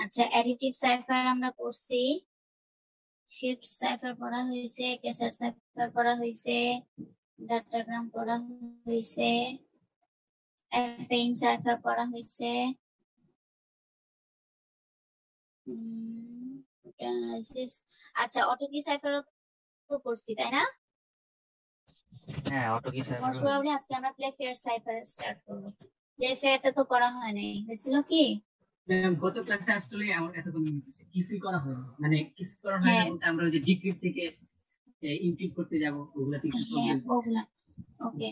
আচ্ছা, additive cipher আমরা করছি, শিফট সাইফার পড়া হয়েছে, কেসার সাইফার পড়া হয়েছে, ডাটাগ্রাম পড়া হয়েছে, অ্যাফেইন সাইফার পড়া হয়েছে, আচ্ছা অটো কি সাইফারও তো করছি তাই না? হ্যাঁ, অটো কি সাইফার মোস্ট প্রবাবলি আজকে আমরা প্লে ফেয়ার সাইফার স্টার্ট করব। প্লে ফেয়ারটা তো করা হয় নাই, হয়েছিল কি? ম্যাম গত ক্লাসে আসলে আমার এতক্ষণ কিছুই করা হয়নি, মানে কিছু করা হয় না বলতে আমরা ওই যে ডিক্রিপ্ট থেকে ইনক্রিপ্ট করতে যাব ওগুলাতে একটু প্রবলেম। ওগুলা ওকে।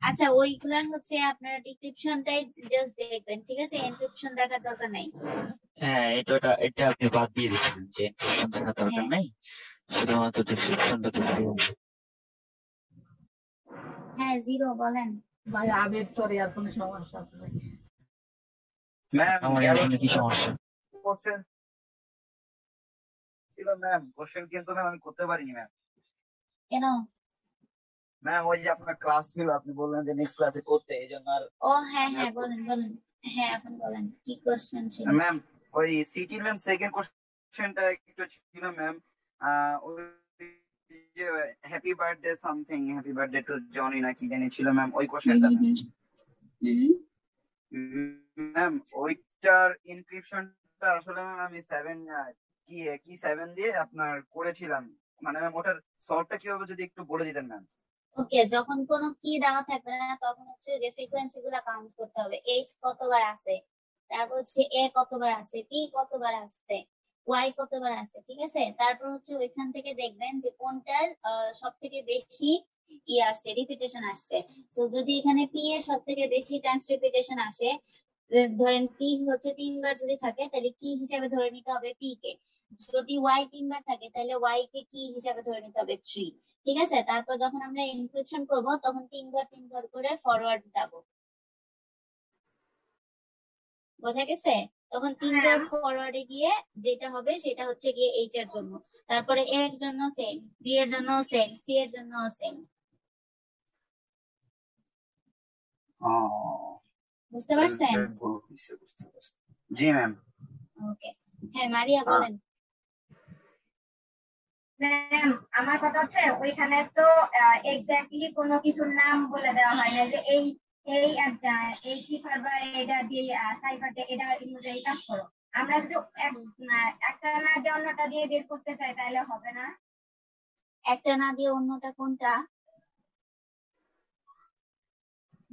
আচ্ছা ওইগুলার হচ্ছে আপনারা ডিক্রিপশনটাই জাস্ট দেখবেন, ঠিক আছে? এনক্রিপশন দেখার দরকার নাই। হ্যাঁ, এটা আপনি বাদ দিয়ে দিচ্ছেন যে এনক্রিপশন দেখার দরকার নাই, শুধুমাত্র ডেসক্রিপশনটা দেখলেই। হ্যাঁ জিরো বলেন। ভাই আবেদ তোর ইয়ারফোনে সমস্যা আছে নাকি? ম্যাম আমার ইয়ারফোনে কি সমস্যা? কোশ্চেন ছিল ম্যাম, কোশ্চেন কিন্তু ম্যাম আমি করতে পারিনি ম্যাম। কেন? ম্যাম ওই যে আপনার ক্লাস ছিল, আপনি বললেন যে নেক্সট ক্লাসে করতে, এইজন্য আর। ও হ্যাঁ হ্যাঁ বলেন বলেন, হ্যাঁ এখন বলেন কি কোশ্চেন ছিল? ম্যাম ওই সিটি ম্যাম সেকেন্ড কোশ্চেনটা একটু ছিল ম্যাম, ওই যে happy birthday something, happy birthday to Johnny না কি জানি ছিল ম্যাম, ওই কোশ্চেনটা ম্যাম ওইটার ইনক্রিপশনটা আসলে ম্যাম আমি 7 কি 7 দিয়ে আপনার করেছিলাম, মানে ম্যাম ওটার সলভটা কিভাবে যদি একটু বলে দিতেন ম্যাম। ওকে, যখন কোনো কি দেওয়া থাকবে না তখন হচ্ছে যে ফ্রিকোয়েন্সি গুলা কাউন্ট করতে হবে, এইচ কতবার আছে, তারপর হচ্ছে এ কতবার আছে, পি কতবার আছে, ওয়াই কতবার আছে, ঠিক আছে? তারপর হচ্ছে ওইখান থেকে দেখবেন যে কোনটার সব থেকে বেশি আসছে, রিপিটেশন আসছে। তো যদি এখানে পি এর সব থেকে বেশি টাইমস রিপিটেশন আসে, ধরেন পি হচ্ছে 3বার যদি থাকে তাহলে কি হিসাবে ধরে নিতে হবে পি কে, যদি ওয়াই 3বার থাকে তাহলে ওয়াই কে কি হিসাবে ধরে নিতে হবে 3, ঠিক আছে? তারপর যখন আমরা এনক্রিপশন করব তখন 3বার করে ফরওয়ার্ড যাব, বোঝা গেছে? তখন 3বার ফরওয়ার্ডে গিয়ে যেটা হবে সেটা হচ্ছে গিয়ে এইচ এর জন্য, তারপরে এ এর জন্য সেম, বি এর জন্য সেম, সি এর জন্য সেম। বুঝতে পারছেন? জি ম্যাম। ওকে, হ্যাঁ মারিয়া বলেন। ম্যাম আমার কথা হচ্ছে ওইখানে তো এক্স্যাক্টলি কোনো কিছুর নাম বলে দেওয়া হয় না যে এই এই এই সিফার বা এটা দিয়ে সাইফারটা এটা অনুযায়ী কাজ করো। আমরা যদি একটা না দিয়ে অন্যটা দিয়ে বের করতে চাই তাহলে হবে না? একটা না দিয়ে অন্যটা কোনটা?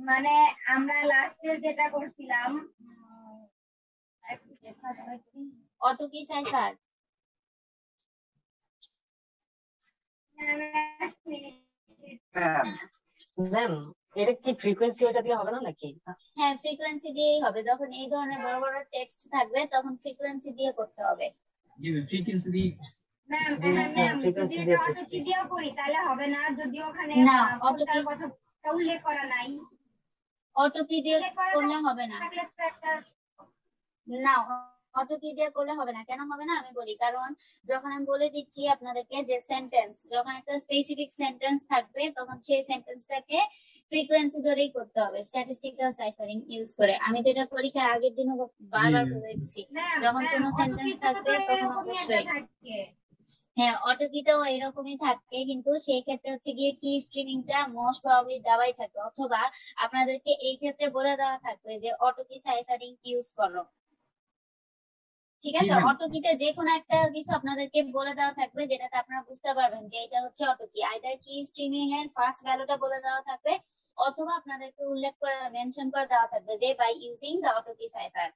মানে আমরা লাস্টে যেটা করছিলাম অটো কি সাইফার? ম্যাম এটা কি ফ্রিকোয়েন্সি ওটা দিয়ে হবে না নাকি? হ্যাঁ ফ্রিকোয়েন্সি দিয়েই হবে, যখন এই ধরনের বড় বড় টেক্সট থাকবে তখন ফ্রিকোয়েন্সি দিয়ে করতে হবে। জি ম্যাম ফ্রিকোয়েন্সি দিয়ে। ম্যাম যদি এটা অটো কি দিয়েও করি তাহলে হবে না, যদি ওখানে না অটো কি কথা উল্লেখ করা নাই? অটো কি দিয়ে করলে হবে না, না অটো কি দিয়ে করলে হবে না। কেন হবে না আমি বলি, কারণ যখন আমি বলে দিচ্ছি আপনাদেরকে যে সেন্টেন্স, যখন একটা স্পেসিফিক সেন্টেন্স থাকবে তখন সেই সেন্টেন্সটাকে ফ্রিকোয়েন্সি ধরেই করতে হবে, স্ট্যাটিস্টিক্যাল সাইফারিং ইউজ করে। আমি তো এটা পরীক্ষার আগের দিনও বারবার বুঝিয়ে দিচ্ছি, যখন কোনো সেন্টেন্স থাকবে তখন অবশ্যই। হ্যাঁ অটো কিতেও এরকমই থাকে, কিন্তু সেই ক্ষেত্রে হচ্ছে গিয়ে কি স্ট্রিমিংটা মোস্ট প্রবাবলি দেওয়াই থাকবে, অথবা আপনাদেরকে এই ক্ষেত্রে বলে দেওয়া থাকবে যে অটো কি সাইফারিং ইউজ করো, ঠিক আছে? অটো কিতে যে কোনো একটা কিছু আপনাদেরকে বলে দেওয়া থাকবে যেটাতে আপনারা বুঝতে পারবেন যে এটা হচ্ছে অটো কি, আইদার কি স্ট্রিমিং এর ফার্স্ট ভ্যালুটা বলে দেওয়া থাকবে, অথবা আপনাদেরকে উল্লেখ করে মেনশন করে দেওয়া থাকবে যে বাই ইউজিং দ্য অটো কি সাইফার।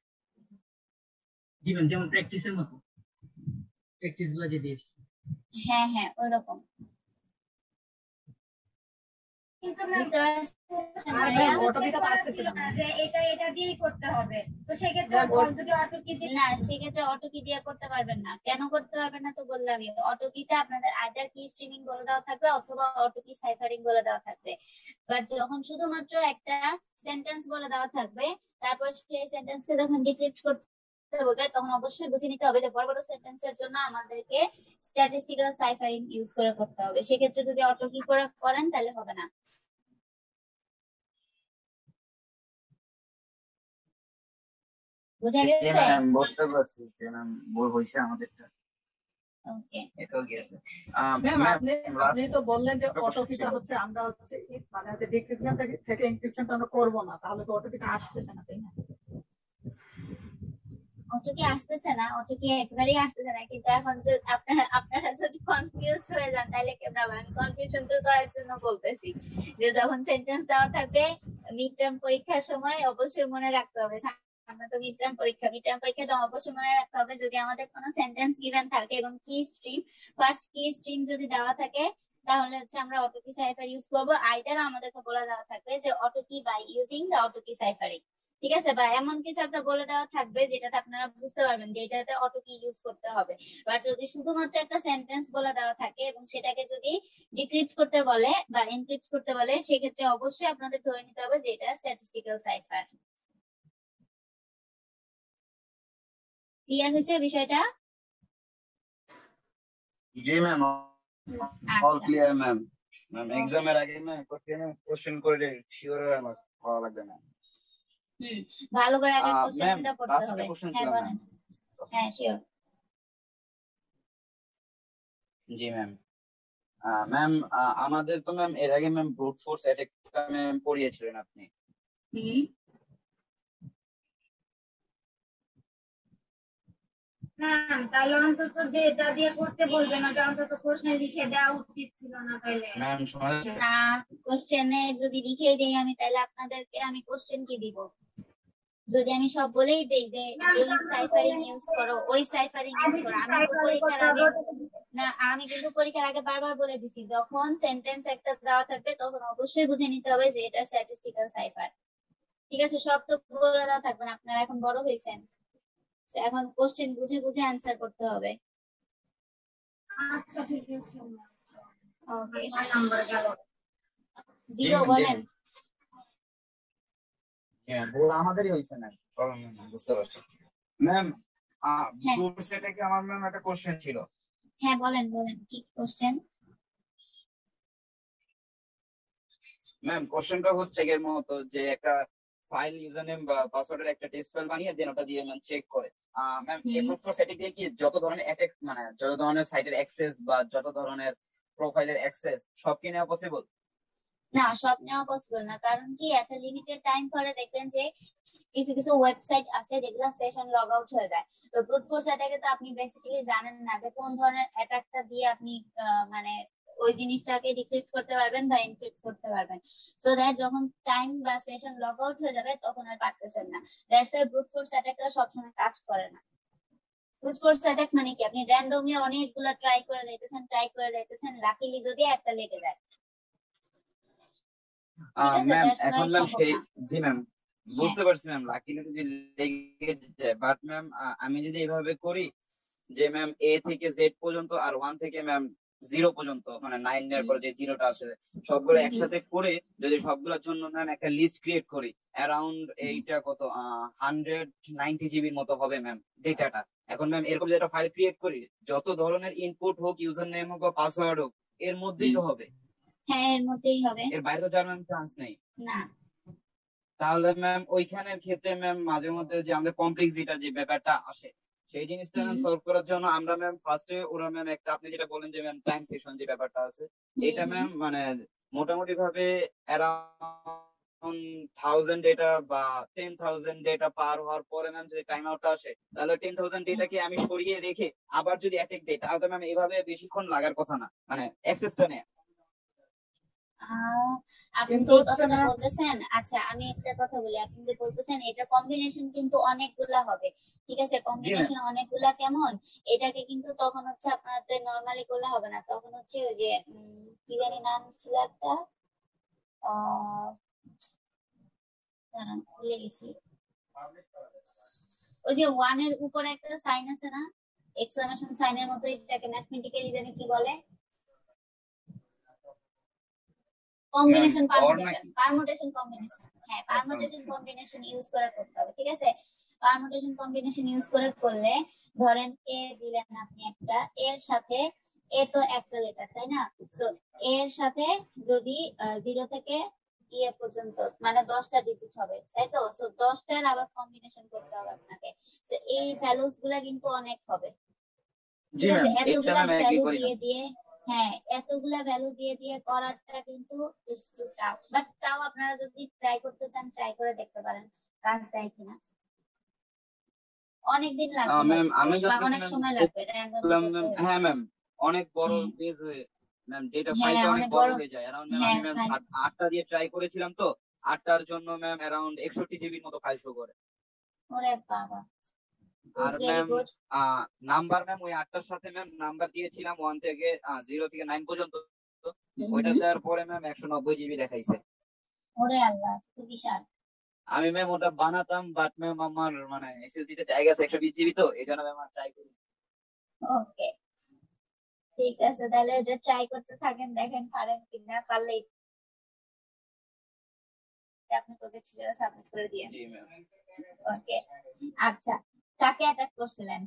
জি ম্যাম, যেমন প্র্যাকটিসের মতো প্র্যাকটিস গুলো যে দিয়েছি। হ্যাঁ হ্যাঁ ওইরকম। কিন্তু ম্যাম যে এটা এটা দিয়েই করতে হবে, তো সেক্ষেত্রে যদি অটো কি দিয়ে, না সেক্ষেত্রে অটো কি দিয়ে করতে পারবেন না। কেন করতে পারবেন না তো বললামই, অটো কিতে আপনাদের আইদার কি স্ট্রিমিং বলে দেওয়া থাকবে অথবা অটো কি সাইফারিং বলে দেওয়া থাকবে। বাট যখন শুধুমাত্র একটা সেন্টেন্স বলে দেওয়া থাকবে, তারপর সেই সেন্টেন্সকে যখন ডিক্রিপ্ট করতে বলবে তখন অবশ্যই বুঝে নিতে হবে যে বড় বড় সেন্টেন্সের জন্য আমাদেরকে স্ট্যাটিস্টিক্যাল সাইফারিং ইউজ করে করতে হবে। সেক্ষেত্রে যদি অটো কি করে করেন তাহলে হবে না। বুঝা জি গেছে? ম্যাম, বুঝতে পারছি যে ম্যাম ভুল হয়েছে আমাদেরটা। ওকে, এটাও গেছে। ম্যাম ম্যাম আপনি তো বললেন যে একটা অটো কোশ্চেন কিটা ছিল। হচ্ছে আমরা হচ্ছে মানে হচ্ছে ডিক্রিপশন থেকে এনক্রিপশনটা আমরা করবো না, তাহলে তো অটো কিটা আসতেছে না, তাই না? অটো কি আসতেছে না? অটো কি একবারই আসতেছে না, কিন্তু এখন যদি আপনারা যদি কনফিউজড হয়ে যান তাহলে কেমন হবে? আমি কনফিউশন দূর করার জন্য বলতেছি যে যখন সেন্টেন্স দেওয়া থাকবে মিড টার্ম পরীক্ষার সময় অবশ্যই মনে রাখতে হবে, সামনে তো মিড টার্ম পরীক্ষার সময় অবশ্যই মনে রাখতে হবে যদি আমাদের কোনো সেন্টেন্স গিভেন থাকে এবং কি স্ট্রিম, ফার্স্ট কি স্ট্রিম যদি দেওয়া থাকে তাহলে হচ্ছে আমরা অটো কি সাইফার ইউজ করবো। আইদার আমাদেরকে বলে দেওয়া থাকবে যে অটো কি বাই ইউজিং দ্য অটো কি সাইফারিং, ঠিক আছে, বা এমন কিছু একটা বলে দেওয়া থাকবে যেটাতে আপনারা বুঝতে পারবেন যে এটাতে অটো কি ইউজ করতে হবে। বাট যদি শুধুমাত্র একটা সেন্টেন্স বলে দেওয়া থাকে এবং সেটাকে যদি ডিক্রিপ্ট করতে বলে বা এনক্রিপ্ট করতে বলে, সেক্ষেত্রে অবশ্যই আপনাদের ধরে নিতে হবে যে এটা স্ট্যাটিস্টিক্যাল সাইফার। ক্লিয়ার হয়েছে বিষয়টা? জি ম্যাম, অল আচ্ছা, ক্লিয়ার ম্যাম। ম্যাম ওকে, এক্সামের আগে না কোশ্চেন করে শিওর আমার ভালো লাগবে না। ভালো করে আগে ম্যাম কোশ্চেনটা পড়তে লাস্ট হবে। একটা কোশ্চেন হ্যাঁ ছিল ম্যাম। বলেন। হ্যাঁ শিওর। জি ম্যাম। ম্যাম আমাদের তো ম্যাম এর আগে ম্যাম ব্রুট ফোর্স অ্যাটাকটা ম্যাম পড়িয়েছিলেন আপনি। ম্যাম তাহলে অন্তত যে এটা দিয়ে করতে বলবেন ওটা অন্তত প্রশ্নে লিখে দেওয়া উচিত ছিল না তাইলে? ম্যাম শোনা যাচ্ছে? না, কোশ্চেনে যদি লিখে দেই আমি তাহলে আপনাদেরকে আমি কোশ্চেন কি দিব? যদি আমি সব বলেই দেই যে এই সাইফারিং ইউজ করো, ওই সাইফারিং ইউজ করো, আমি কিন্তু পরীক্ষার আগে না, আমি কিন্তু পরীক্ষার আগে বারবার বলে দিছি যখন সেন্টেন্স একটা দেওয়া থাকবে তখন অবশ্যই বুঝে নিতে হবে যে এটা স্ট্যাটিস্টিক্যাল সাইফার, ঠিক আছে? সব তো বলে দেওয়া থাকবে না, আপনারা এখন বড় হয়েছেন, এখন কোশ্চেন বুঝে বুঝে অ্যান্সার করতে হবে। আচ্ছা ঠিক আছে। ওকে, 9 নাম্বার গেল। জি জিরো ম্যাম, জি বলেন। ম্যাম। ভুল আমাদেরই হয়েছে ম্যাম, বুঝতে পারছি ম্যাম। হ্যাঁ ব্রুট ফোর্স অ্যাটাকে আমার ম্যাম একটা কোশ্চেন ছিল। হ্যাঁ বলেন বলেন, কি কোশ্চেন? ম্যাম কোশ্চেনটা হচ্ছে এর মতো যে একটা ফাইল ইউজার নেম বা পাসওয়ার্ডের একটা টেক্সট ফাইল বানিয়ে দেন ওটা দিয়ে ম্যাম চেক করে। ম্যাম এই ব্রুট ফোর্স অ্যাটাক দিয়ে কি যত ধরনের অ্যাটাক মানে যত ধরনের সাইটের অ্যাক্সেস বা যত ধরনের প্রোফাইলের অ্যাক্সেস সব কি নেওয়া পসিবল? না, সব নেওয়া পসিবল না, কারণ কি একটা লিমিটেড টাইম পরে দেখবেন যে কিছু কিছু ওয়েবসাইট আছে যেগুলো সেশন লগ আউট হয়ে যায়। তো ব্রুট ফোর্স অ্যাটাকে তো আপনি বেসিক্যালি জানেন না যে কোন ধরনের অ্যাটাকটা দিয়ে আপনি মানে ওই জিনিসটাকে ডিক্রিপ্ট করতে পারবেন বা এনক্রিপ্ট করতে পারবেন। সো দ্যাট যখন টাইম বা সেশন লগ আউট হয়ে যাবে তখন আর পারতেছেন না। দ্যাটস ওয়াই ব্রুট ফোর্স অ্যাটাকটা সবসময় কাজ করে না। ব্রুট ফোর্স অ্যাটাক মানে কি আপনি র্যান্ডমলি অনেকগুলো ট্রাই করে যাইতেছেন, লাকিলি যদি একটা লেগে যায়, ঠিক আছে? ম্যাম দ্যাটস এখন ওয়াই ম্যাম সম্ভব সেই না। জি ম্যাম হ্যাঁ বুঝতে পারছি ম্যাম, লাকিলি যদি লেগে যায়, বাট ম্যাম আমি যদি এভাবে করি যে ম্যাম এ থেকে জেড পর্যন্ত আর 1 থেকে ম্যাম 0 পর্যন্ত মানে 9 এর পর যে জিরোটা আসে সবগুলো একসাথে করে যদি সবগুলোর জন্য ম্যাম একটা লিস্ট ক্রিয়েট করি অ্যারাউন্ড এইটা কত 190 জিবির মতো হবে ম্যাম ডেটাটা। এখন ম্যাম এরকম যে একটা ফাইল ক্রিয়েট করি যত ধরনের ইনপুট হোক ইউজার নেম হোক বা পাসওয়ার্ড হোক এর মধ্যেই তো হবে, হ্যাঁ এর মধ্যেই হবে। এর বাইরে তো যাওয়ার ম্যাম চান্স নেই। না তাহলে ম্যাম ওইখানের ক্ষেত্রে ম্যাম মাঝে মধ্যে যে আমাদের কমপ্লেক্সিটা যে ব্যাপারটা আসে সেই জিনিসটা ম্যাম সলভ করার জন্য আমরা ম্যাম ফার্স্টে ওরা ম্যাম একটা আপনি যেটা বলেন যে ম্যাম টাইম সেশন যে ব্যাপারটা আছে এটা ম্যাম মানে মোটামুটি ভাবে অ্যারাউন্ড 1000 ডেটা বা 10,000 ডেটা পার হওয়ার পরে ম্যাম যদি টাইম আউটটা আসে তাহলে 10,000 ডেটাকে আমি সরিয়ে রেখে আবার যদি অ্যাটাক দেই তাহলে ম্যাম এইভাবে বেশিক্ষণ লাগার কথা না, মানে অ্যাক্সেসটা নেই। আপনি কিন্তু যে হচ্ছে কথাটা ম্যাম বলতেছেন, আচ্ছা আমি একটা কথা বলি, আপনি যে বলতেছেন এটা কম্বিনেশন কিন্তু অনেকগুলা হবে, ঠিক আছে? জি ম্যাম। কম্বিনেশন অনেকগুলা কেমন, এটাকে কিন্তু তখন হচ্ছে আপনাদের নরমালি করলে হবে না, তখন হচ্ছে ওই যে কি জানি নাম ছিল একটা, দাঁড়ান ভুলে গেছি, ওই যে ওয়ান এর উপরে একটা সাইন আছে না, এক্সক্লামেশন সাইনের মতো, এটাকে ম্যাথমেটিক্যালি জানি কি বলে, কম্বিনেশন পারমুটেশন কম্বিনেশন। হ্যাঁ পারমুটেশন কম্বিনেশন ইউজ করে করতে হবে, ঠিক আছে? পারমুটেশন কম্বিনেশন ইউজ করে করলে ধরেন এ দিলেন আপনি একটা, এর সাথে এ তো একটা লেটার তাই না, সো এর সাথে যদি 0 থেকে ইয়ে পর্যন্ত, মানে 10টা ডিজিট হবে, তাই তো? সো 10টার আবার কম্বিনেশন করতে হবে আপনাকে। তো এই ভ্যালুস গুলা কিন্তু অনেক হবে, জি ঠিক আছে? ম্যাম, এটা এতগুলা ম্যাম এগ্রি ভ্যালু করি দিয়ে ম্যাম। দিয়ে, হ্যাঁ, এতগুলা ভ্যালু দিয়ে দিয়ে করাটা কিন্তু ইটস টু টাফ, বাট তাও আপনারা যদি ট্রাই করতে চান ট্রাই করে দেখতে পারেন কাজ দেয় কিনা। অনেক দিন লাগবে ম্যাম হয়তো, আমি বা যতটুকু অনেক ম্যাম সময় লাগবে র্যান্ডমলি দেখলাম করতে ম্যাম, হলে। হ্যাঁ ম্যাম, অনেক বড় হ্যাঁ পেজ হয়ে ম্যাম, ডেটা হ্যাঁ, ফাইলটা অনেক অনেক বড় বড়। হয়ে যায় অ্যারাউন্ড ম্যাম। হ্যাঁ আমি ম্যাম ফাইল, 8টা দিয়ে ট্রাই করেছিলাম, তো 8টার জন্য ম্যাম অ্যারাউন্ড 61 জিবির মতো ফাইল শো করে। ওরে বাবা, are very ma'am good. Number ma'am ওই 8টার সাথে ম্যাম নাম্বার দিয়েছিলাম 0 থেকে 9 পর্যন্ত, ওইটা দেওয়ার পরে ম্যাম 190 জিবি দেখাইছে। ওরে আল্লাহ, তো বিশাল। আমি ম্যাম ওটা বানাতাম, বাট ম্যাম আমার মানে এসএসডি তে জায়গা আছে 120 জিবি, তো এই জন্য ম্যাম ট্রাই করি। ওকে, ঠিক আছে, তাহলে এটা ট্রাই করতে থাকেন, দেখেন পারেন কিনা। পারলে আপনি প্রজেক্ট হিসেবে সাবমিট করে দিয়ে। জি ম্যাম। ওকে, আচ্ছা, কাকে অ্যাটাক করছিলেন?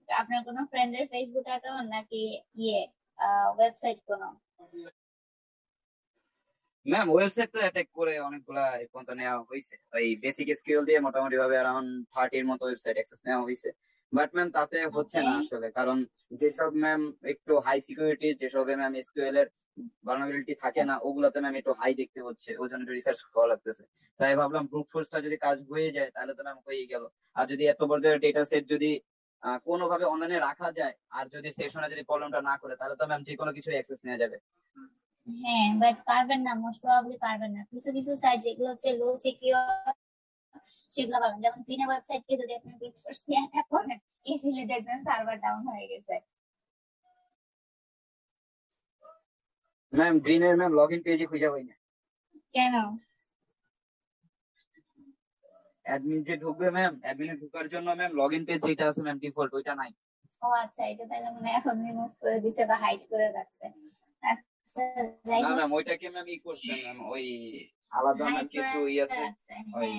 আপনার কোনো ফ্রেন্ডের ফেসবুক অ্যাকাউন্ট নাকি ইয়ে ওয়েবসাইট কোনো? ম্যাম ওয়েবসাইট তো অ্যাটাক করে অনেকগুলা এই পর্যন্ত নেওয়া হয়েছে, ওই বেসিক এসকিউএল দিয়ে মোটামুটি ভাবে অ্যারাউন্ড 30 এর মতো ওয়েবসাইট অ্যাক্সেস নেওয়া হয়েছে, বাট ম্যাম তাতে হচ্ছে ওকে, না আসলে। কারণ যেসব ম্যাম একটু হাই সিকিউরিটি, যেসব ম্যাম এসকিউএল এর ভালনারেবিলিটি থাকে না, ওগুলাতে ম্যাম একটু হাই দেখতে হচ্ছে, ওই জন্য একটু রিসার্চ করা লাগতেছে। তাই ভাবলাম ব্রুট ফোর্সটা যদি কাজ হয়ে যায় তাহলে তো ম্যাম হয়েই গেল। আর যদি এত বড় ডেটা সেট যদি কোনোভাবে অনলাইনে রাখা যায়, আর যদি সেশনে যদি প্রবলেমটা না করে, তাহলে তো ম্যাম যে কোনো কিছু অ্যাক্সেস নেওয়া যাবে। হ্যাঁ, বাট পারবেন না, মোস্ট প্রবাবলি পারবেন না। কিছু কিছু সাইট যেগুলো হচ্ছে লো সিকিউর, সেগুলো পারবেন। যেমন গ্রিনের ওয়েবসাইট কে যদি আপনি ব্রুট ফোর্স দিয়ে অ্যাটাক করেন, ইজিলি দেখবেন সার্ভার ডাউন হয়ে গেছে। ম্যাম গ্রিনের ম্যাম লগইন পেজে খুঁজে পাই না। কেন? অ্যাডমিন যে ঢুকবে ম্যাম, অ্যাডমিনে ঢোকার জন্য ম্যাম লগইন পেজ যেটা আছে ম্যাম ডিফল্ট, ওইটা নাই। ও আচ্ছা, এটা তাহলে মানে এখন রিমুভ করে দিছে বা হাইড করে রাখছে। আচ্ছা, যাই না হোক, ম্যাম, ওইটাকে ম্যাম করছে ম্যাম, ওই আলাদা ম্যাম হাইড কিছু করে আছে। রাখছে। ওই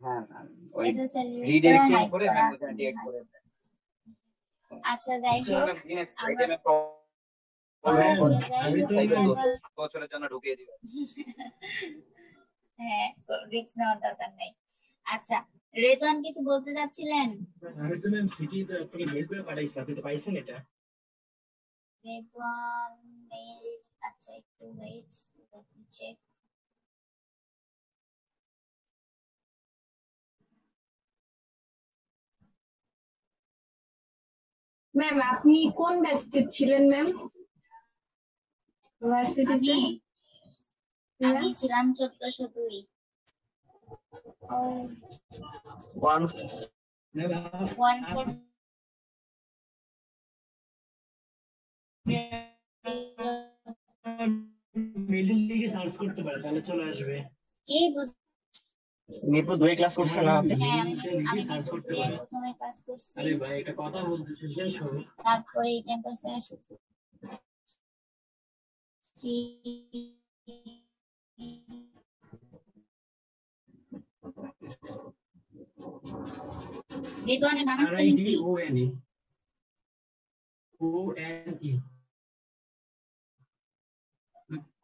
হ্যাঁ, হ্যাঁ ম্যাম, ওই এসএসএল ইউজ করে রিডাইরেক্টিং হাইড করে করা ম্যাম আছে ওখানে মনে ডিলিট হয়। করে দেয়। আচ্ছা, যাই আচ্ছা হোক, ম্যাম, গ্রিনের আমরা সাইডে আমরা ভুলে যাই আমি তো সাইডে লেভেল। বছরের জন্য ঢুকিয়ে দিবে। হ্যাঁ, রিস্ক নেওয়ার দরকার নেই। আচ্ছা, রেদওয়ান কিছু বলতে চাচ্ছিলেন? আমি তো ম্যাম সিটি তো আপনাকে মেল করে পাঠাইছি, আপনি তো পাইছেন এটা? রেদওয়ান মেল, আচ্ছা একটু ওয়েট, চেক। ম্যাম আপনি কোন ব্যাচে ছিলেন ম্যাম আমি ইউনিভার্সিটিতে? আমি ছিলাম 1402। ওয়ান 14 মেলের লিগে সার্চ করতে পারে, তাহলে চলে আসবে। কি বুঝ মিরপুর 2 ক্লাস করছে না আপনি? হ্যাঁ, আমি সার্চ করতে মিরপুরে পারে। প্রথমে ক্লাস করছি, আরে ভাই একটা কথা বলতেছি, শেষ হবে। তারপরে এই ক্যাম্পাসে এসেছি। রেদওয়ানের নামের স্পেলিং কি? RIDONE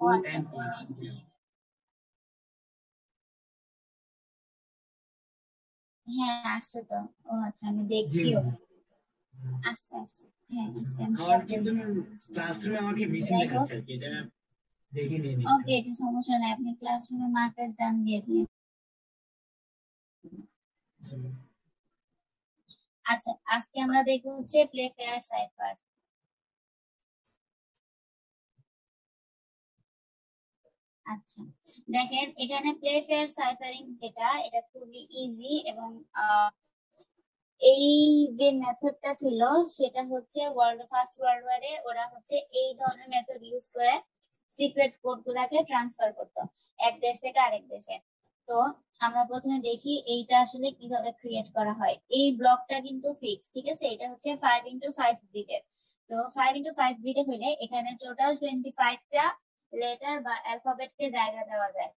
ও আচ্ছা, হ্যাঁ আসছে তো। ও আচ্ছা, আমি দেখছিও। আসছে আসছে, হ্যাঁ আসছে। আমার কিন্তু ক্লাসরুমে আমাকে মিসিং দেখাচ্ছে আর কি, এটা দেখে নিয়ে নিচ্ছি। ওকে, এটা সমস্যা নাই, আপনি ক্লাসরুমে মার্কাস ডান দিয়ে দিন। আচ্ছা, আজকে আমরা দেখবো হচ্ছে প্লে ফেয়ার সাইফার। আচ্ছা, দেখেন এখানে প্লে ফেয়ার সাইফারিং যেটা, এটা খুবই ইজি, এবং এই যে মেথডটা ছিল সেটা হচ্ছে ফার্স্ট ওয়ার্ল্ড ওয়ারে ওরা হচ্ছে এই ধরনের মেথড ইউজ করে সিক্রেট কোড গুলাকে ট্রান্সফার করতো এক দেশ থেকে আরেক দেশে। তো আমরা প্রথমে দেখি এইটা আসলে কিভাবে ক্রিয়েট করা হয়। এই ব্লকটা কিন্তু ফিক্স, ঠিক আছে? এটা হচ্ছে 5x5 বিটের। তো 5x5 বিটে হলে এখানে টোটাল 25টা লেটার বা অ্যালফাবেটকে জায়গা দেওয়া যায়,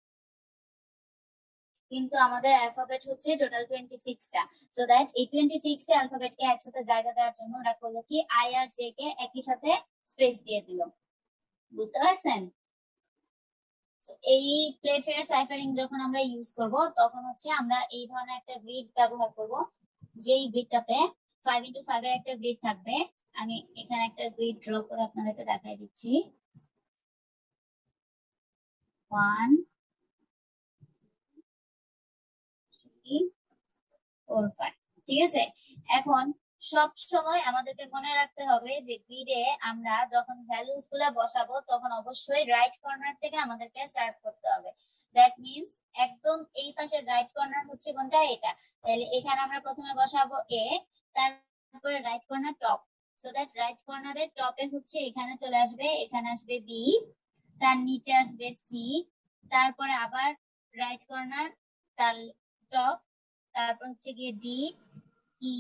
কিন্তু আমাদের অ্যালফাবেট হচ্ছে টোটাল 26টা। সো দ্যাট এই 26টা অ্যালফাবেটকে একসাথে জায়গা দেওয়ার জন্য ওরা করলো কি, আই আর জে কে একই সাথে স্পেস দিয়ে দিল। বুঝতে পারছেন? এই প্লেফেয়ার সাইফারিং যখন আমরা ইউজ করব তখন হচ্ছে আমরা এই ধরনের একটা গ্রিড ব্যবহার করব, যেই গ্রিডটাতে 5x5 এর একটা গ্রিড থাকবে। আমি এখানে একটা গ্রিড ড্র করে আপনাদেরকে দেখাই দিচ্ছি। 1 3 4 5, ঠিক আছে। এখন সব সময় আমাদেরকে মনে রাখতে হবে যে গ্রিডে আমরা যখন ভ্যালুস গুলা বসাবো তখন অবশ্যই রাইট কর্নার থেকে আমাদেরকে স্টার্ট করতে হবে। দ্যাট মিন্স একদম এই পাশের রাইট কর্নার হচ্ছে কোনটা, এটা। তাহলে এখানে আমরা প্রথমে বসাবো এ, তারপরে right corner top. So that right কর্নারের টপে হচ্ছে এখানে চলে আসবে, এখানে আসবে বি, তার নিচে আসবে সি, তারপরে আবার রাইট কর্নার, তার টপ, তারপর হচ্ছে গিয়ে ডি, ই,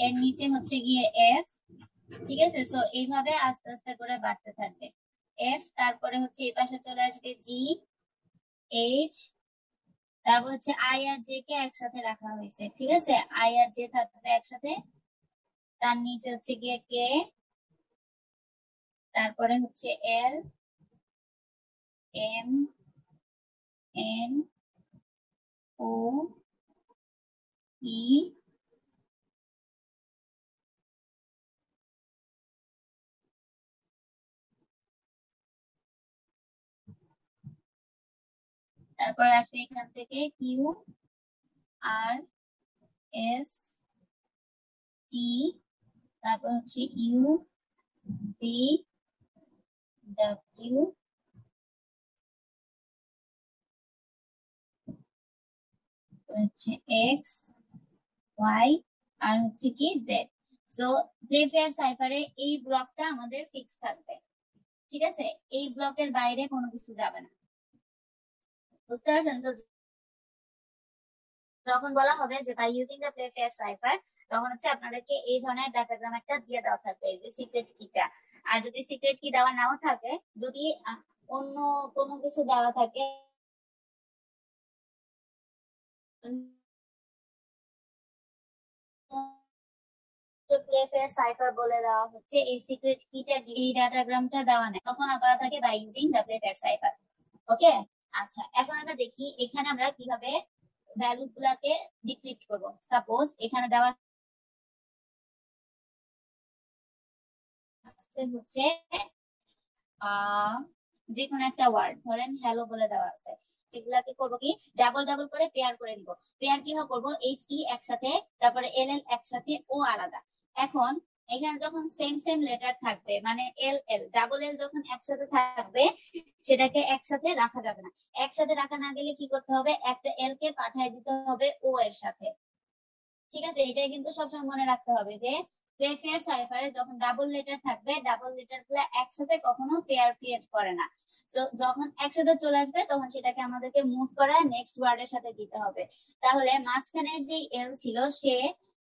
এর নিচে হচ্ছে গিয়ে এফ, ঠিক আছে। সো এইভাবে আস্তে আস্তে করে বাড়তে থাকবে এফ, তারপরে হচ্ছে এই পাশে চলে আসবে জি, এইচ, তারপর হচ্ছে আই আর জে কে একসাথে রাখা হয়েছে, ঠিক আছে। আই আর জে থাকবে একসাথে, তার নিচে হচ্ছে গিয়ে কে, তারপরে হচ্ছে এল, এম, এন, ও, ই, তারপরে আসবে এখান থেকে কিউ, আর, এস, টি, তারপর হচ্ছে ইউ, বি, ডাব্লিউ, হচ্ছে এক্স, ওয়াই, আর হচ্ছে কি জেড। সো প্লেফেয়ার সাইফারে এই ব্লকটা আমাদের ফিক্স থাকবে, ঠিক আছে। এই ব্লকের বাইরে কোনো কিছু যাবে না, বুঝতে পারছেন? যখন বলা হবে যে বাই ইউজিং দ্য প্লেফেয়ার সাইফার, তখন হচ্ছে আপনাদেরকে এই ধরনের ডাটাগ্রাম একটা দিয়ে দেওয়া থাকবে, এই যে সিক্রেট কিটা। আর যদি সিক্রেট কি দেওয়া নাও থাকে, যদি অন্য কোনো কিছু দেওয়া থাকে, প্লেফেয়ার সাইফার বলে দেওয়া হচ্ছে, এই সিক্রেট কিটা এই ডাটাগ্রামটা দেওয়া নেই, তখন আপনারা থাকে বাই ইউজিং দ্য প্লেফেয়ার সাইফার। ওকে, আচ্ছা, এখন আমরা দেখি এখানে আমরা কিভাবে ভ্যালু গুলাকে ডিক্রিপ্ট করব। সাপোজ এখানে দেওয়া হচ্ছে যে কোনো একটা ওয়ার্ড, ধরেন হ্যালো বলে দেওয়া আছে, সেগুলাকে করবো কি ডাবল ডাবল করে পেয়ার করে নিব। পেয়ার কিভাবে করবো, এইচ ই একসাথে, তারপরে এল এল একসাথে, ও আলাদা। এখন এখানে যখন সেম সেম লেটার থাকবে, মানে এল এল ডাবল এল যখন একসাথে থাকবে, সেটাকে একসাথে রাখা যাবে না। একসাথে রাখা না গেলে কি করতে হবে, একটা এল কে পাঠিয়ে দিতে হবে ও এর সাথে, ঠিক আছে। এটাই কিন্তু সবসময় মনে রাখতে হবে যে প্লেফেয়ার সাইফারে যখন ডাবল লেটার থাকবে, ডাবল লেটার গুলো একসাথে কখনো পেয়ার ক্রিয়েট করে না। তো যখন একসাথে চলে আসবে তখন সেটাকে আমাদেরকে মুভ করে নেক্সট ওয়ার্ডের সাথে দিতে হবে। তাহলে মাঝখানের যে এল ছিল সে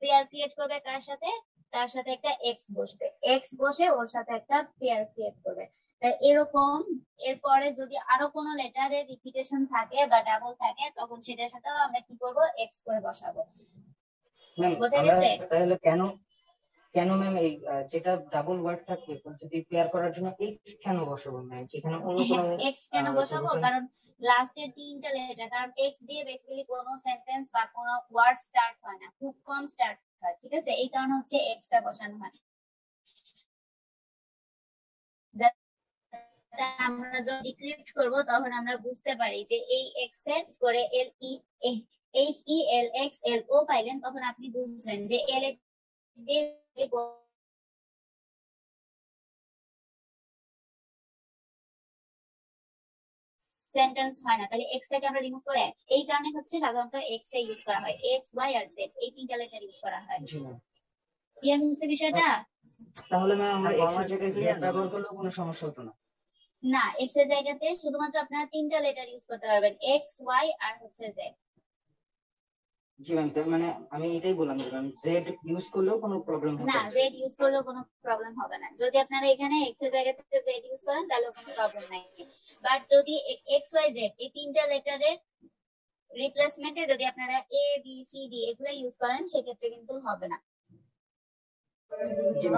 পেয়ার ক্রিয়েট করবে কার সাথে, তার সাথে একটা এক্স বসবে, এক্স বসে ওর সাথে একটা পেয়ার ক্রিয়েট করবে। তাই এরকম এরপরে যদি আরো কোনো লেটারের রিপিটেশন থাকে বা ডাবল থাকে, তখন সেটার সাথেও আমরা কি করব, এক্স করে বসাবো। বোঝা গেছে? তাহলে কেন কেন ম্যাম এই যেটা ডাবল ওয়ার্ড থাকবে যদি পেয়ার করার জন্য এক্স কেন বসাবো ম্যাম? এখানে অন্য কোনো এক্স কেন বসাবো, কারণ লাস্টের তিনটা লেটার, কারণ এক্স দিয়ে বেসিক্যালি কোনো সেন্টেন্স বা কোনো ওয়ার্ড স্টার্ট হয় না, খুব কম স্টার্ট হয়, ঠিক আছে। এই কারণে হচ্ছে এক্সটা বসানো হয়, আমরা যখন ডিক্রিপ্ট করব তখন আমরা বুঝতে পারি যে এই এক্স এর করে এল E H E L X L ও পাইলেন, তখন আপনি বুঝলেন যে এল এক্স দিয়ে সেন্টেন্স হয় না। তাহলে এক্স টাকে আমরা রিমুভ করে, এই কারণে হচ্ছে সাধারণত এক্স টা ইউজ করা হয়, এক্স ওয়াই আর জেড এই তিনটা লেটার ইউজ করা হয়। ক্লিয়ার হচ্ছে বিষয়টা? তাহলে ম্যাম আমরা এক্স এর জায়গায় জেড ব্যবহার করলেও কোনো সমস্যা হতো না? না, এক্স এর জায়গাতে শুধুমাত্র আপনারা তিনটা লেটার ইউজ করতে পারবেন, এক্স ওয়াই আর হচ্ছে জেড। জি ম্যাম, তার মানে আমি এটাই বললাম যে ম্যাম জেড ইউজ করলেও কোনো প্রবলেম হবে না, না? জেড ইউজ করলেও কোনো প্রবলেম হবে না। যদি আপনারা এখানে এক্স এর জায়গা থেকে জেড ইউজ করেন তাহলে কোনো প্রবলেম নাই, বাট যদি এক্স ওয়াই জেড এই তিনটা লেটারের রিপ্লেসমেন্টে যদি আপনারা এ বি সি ডি এগুলো ইউজ করেন সেক্ষেত্রে কিন্তু হবে না।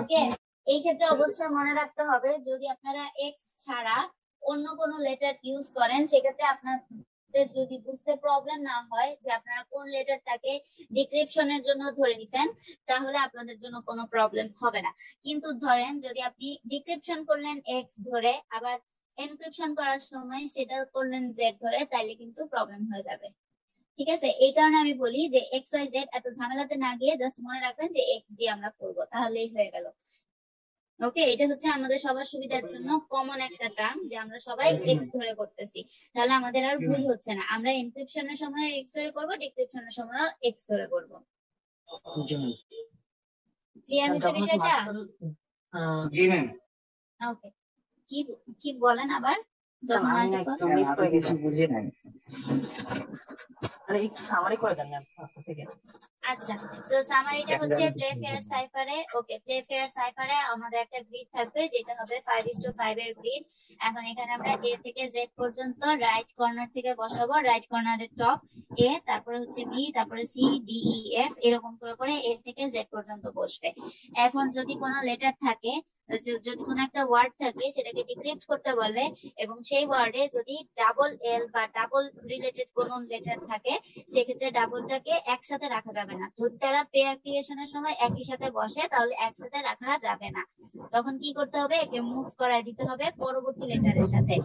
ওকে, এই ক্ষেত্রে অবশ্যই মনে রাখতে হবে যদি আপনারা এক্স ছাড়া অন্য কোনো লেটার ইউজ করেন, সেক্ষেত্রে আপনাদের যদি বুঝতে প্রবলেম না হয় যে আপনারা কোন লেটারটাকে ডিক্রিপশনের জন্য ধরে নিছেন, তাহলে আপনাদের জন্য কোনো প্রবলেম হবে না। কিন্তু ধরেন যদি আপনি ডিক্রিপশন করলেন এক্স ধরে, আবার এনক্রিপশন করার সময় সেটা করলেন জেড ধরে, তাইলে কিন্তু প্রবলেম হয়ে যাবে। ঠিক আছে, এই কারণে আমি বলি যে এক্স ওয়াই জেড এত ঝামেলাতে না গিয়ে জাস্ট মনে রাখবেন যে এক্স দিয়ে আমরা করব, তাহলেই হয়ে গেল। ওকে, এটা হচ্ছে আমাদের সবার সুবিধার জন্য কমন একটা টার্ম যে আমরা সবাই এক্স ধরে করতেছি, তাহলে আমাদের আর ভুল হচ্ছে না। আমরা এনক্রিপশনের সময় এক্স ধরে করব, ডিক্রিপশনের সময় এক্স ধরে করব। ক্লিয়ার হচ্ছে বিষয়টা? জি ম্যাম। ওকে, কি কি বলেন আবার যখন আমি আসবে? একটু মিস করে কিছু গেছি। বুঝি নাই। আরে একটু সামারি করে দেন ম্যাম আপনার থেকে। আচ্ছা, তো সামারিটা হচ্ছে প্লে ফেয়ার সাইফারে। ওকে, প্লে ফেয়ার সাইফারে আমাদের একটা গ্রিড থাকবে যেটা হবে 5:5 এর গ্রিড। এখন এখানে আমরা এ থেকে জেড পর্যন্ত রাইট কর্নার থেকে বসাবো, রাইট কর্নারের টপ এ, তারপরে হচ্ছে বি, তারপরে সি, ডি, ই, এফ, এরকম করে করে এ থেকে জেড পর্যন্ত বসবে। এখন যদি কোনো লেটার থাকে, যদি কোনো একটা ওয়ার্ড থাকে সেটাকে ডিক্রিপ্ট করতে বলে, এবং সেই ওয়ার্ডে যদি ডাবল এল বা ডাবল রিলেটেড কোনো লেটার থাকে, সেক্ষেত্রে ডাবলটাকে একসাথে রাখা যাবে না। যদি তারা পেয়ার ক্রিয়েশনের সময় একই সাথে বসে তাহলে একসাথে রাখা যাবে না। তখন কি করতে হবে, একে মুভ করায় দিতে হবে পরবর্তী লেটারের সাথে।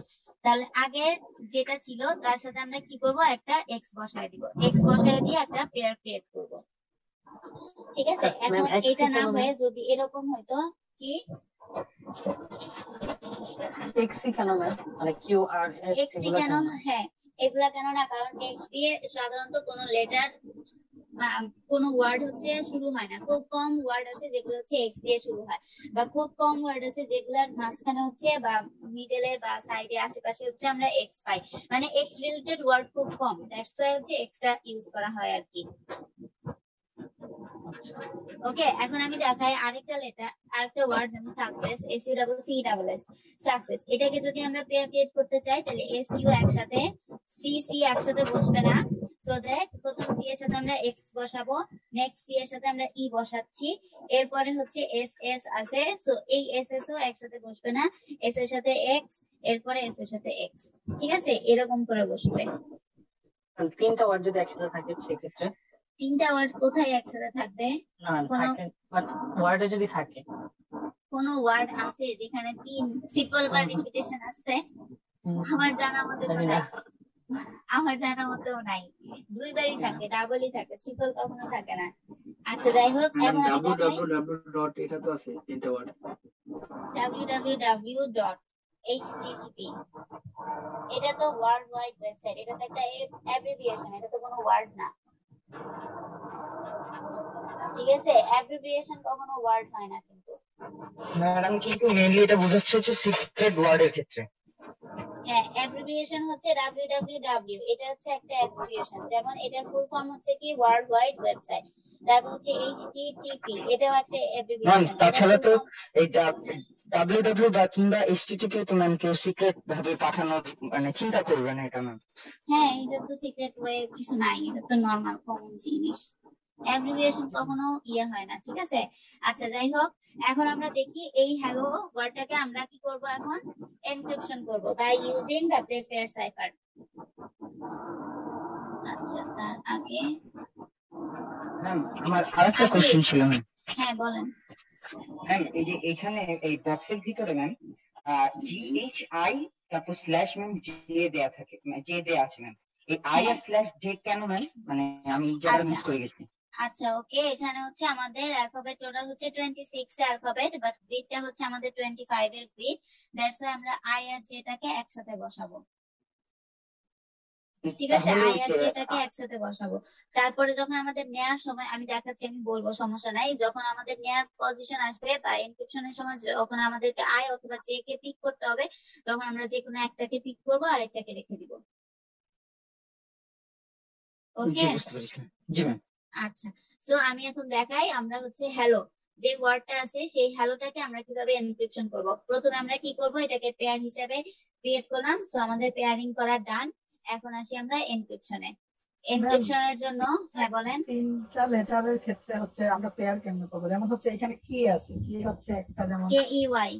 তাহলে আগের যেটা ছিল তার সাথে আমরা কি করব, একটা এক্স বসায় দিব, এক্স বসায় দিয়ে একটা পেয়ার ক্রিয়েট করব। ঠিক আছে, এখন এটা না হয়ে যদি এরকম হইতো কি এক্সি কেন ম্যাম, মানে কিউ আর এস এক্সি কেন? হ্যাঁ, এগুলা কেন না, কারণ এক্স দিয়ে সাধারণত কোনো লেটার কোনো ওয়ার্ড হচ্ছে শুরু হয় না। খুব কম ওয়ার্ড আছে যেগুলো হচ্ছে এক্স দিয়ে শুরু হয়, বা খুব কম ওয়ার্ড আছে যেগুলোর মাঝখানে হচ্ছে বা মিডলে বা সাইডে আশেপাশে হচ্ছে আমরা এক্স পাই। মানে এক্স রিলেটেড ওয়ার্ড খুব কম, দ্যাটস ওয়াই হচ্ছে এক্সটা ইউজ করা হয় আর কি। ওকে, এখন আমি দেখাই আরেকটা লেটার, আরেকটা ওয়ার্ড, যেমন success, S U double C double S, success. এটাকে যদি আমরা পেয়ার ক্রিয়েট করতে চাই তাহলে এস ইউ একসাথে, সি সি একসাথে বসবে না। সো দ্যাট প্রথম সি এর সাথে আমরা এক্স বসাবো, নেক্সট সি এর সাথে আমরা ই বসাচ্ছি, এরপরে হচ্ছে এস এস আছে, সো এই এস এস ও একসাথে বসবে না, এস এর সাথে এক্স, এরপরে এস এর সাথে এক্স। ঠিক আছে, এরকম করে বসবে। তিনটা ওয়ার্ড যদি একসাথে থাকে সেক্ষেত্রে? তিনটা ওয়ার্ড কোথায় একসাথে থাকবে? না থাকে, বাট ওয়ার্ডে যদি থাকে, কোন ওয়ার্ড আছে যেখানে ট্রিপল বার রিপিটেশন আছে? আমার জানা মতে তো নাই, আমার জানা মতেও নাই। দুইবারই থাকে, ডাবলই থাকে, ট্রিপল কখনো থাকে না। আচ্ছা, যাই হোক, এখন আমি দেখাই www. এটা তো আছে তিনটা ওয়ার্ড, www.http। এটা তো ওয়ার্ল্ড ওয়াইড ওয়েবসাইট, এটা তো একটা অ্যাব্রিভিয়েশন, এটা তো কোনো ওয়ার্ড না। ঠিক আছে, অ্যাব্রিভিয়েশন কখনো ওয়ার্ড হয় না কিন্তু। ম্যাডাম কিন্তু মেইনলি এটা বোঝাচ্ছে হচ্ছে সিক্রেট ওয়ার্ডের ক্ষেত্রে। হ্যাঁ, অ্যাব্রিভিয়েশন হচ্ছে www, এটা হচ্ছে একটা অ্যাব্রিভিয়েশন। যেমন এটার ফুল ফর্ম হচ্ছে কি ওয়ার্ল্ড ওয়াইড ওয়েবসাইট, তারপর হচ্ছে http, এটাও একটা অ্যাব্রিভিয়েশন। তাছাড়া তো এইটা www বা কিংবা http তো ম্যাম কেউ সিক্রেট ভাবে পাঠানোর মানে চিন্তা করবে না এটা ম্যাম। হ্যাঁ, এটা তো সিক্রেট ওয়ে কিছু নাই, এটা তো নরমাল কমন জিনিস। অ্যাব্রিভিয়েশন কখনো ইয়ে হয় না। ঠিক আছে, আচ্ছা যাই হোক, এখন আমরা দেখি এই হ্যালো ওয়ার্ডটাকে আমরা কি করব, এখন এনক্রিপশন করব by using the Playfair cipher. আচ্ছা, তার আগে ম্যাম আমার আরেকটা কোশ্চেন ছিল ম্যাম। হ্যাঁ বলেন। ম্যাম এই যে এখানে এই বক্সের ভিতরে ম্যাম GHI তারপর স্ল্যাশ ম্যাম জে দেয়া থাকে, জে দেয়া আছে ম্যাম, এই আই আর স্ল্যাশ জে কেন ম্যাম? মানে আমি যেটা মিস করে গেছি। আচ্ছা, ওকে, এখানে হচ্ছে আমাদের অ্যালফাবেট টোটাল হচ্ছে 26টা অ্যালফাবেট, বাট গ্রিডটা হচ্ছে আমাদের 25 এর গ্রিড, দ্যাটস ওয়াই আমরা আই আর জেটাকে একসাথে বসাবো। ঠিক আছে, আই আর জেটাকে একসাথে বসাবো। তারপরে যখন আমাদের নেয়ার সময় আমি দেখাচ্ছি, আমি বলবো, সমস্যা নাই। যখন আমাদের নেয়ার পজিশন আসবে বা এনক্রিপশনের সময় যখন আমাদেরকে আই অথবা জে কে পিক করতে হবে, তখন আমরা যে কোনো একটাকে পিক করবো আর একটাকে রেখে দিব। ওকে, জি ম্যাম। আচ্ছা, সো আমি এখন দেখাই আমরা হচ্ছে হ্যালো যে ওয়ার্ডটা আছে সেই হ্যালোটাকে আমরা কিভাবে এনক্রিপশন করব। প্রথমে আমরা কি করব, এটাকে পেয়ার হিসেবে ক্রিয়েট করলাম, সো আমাদের পেয়ারিং করা ডান। এখন আসি আমরা এনক্রিপশনে। এনক্রিপশনের জন্য হ্যাঁ বলেন। তিনটা লেটারের ক্ষেত্রে হচ্ছে আমরা পেয়ার কেমনে করব? যেমন হচ্ছে এখানে কি আছে, কি হচ্ছে একটা, যেমন কে ই ওয়াই,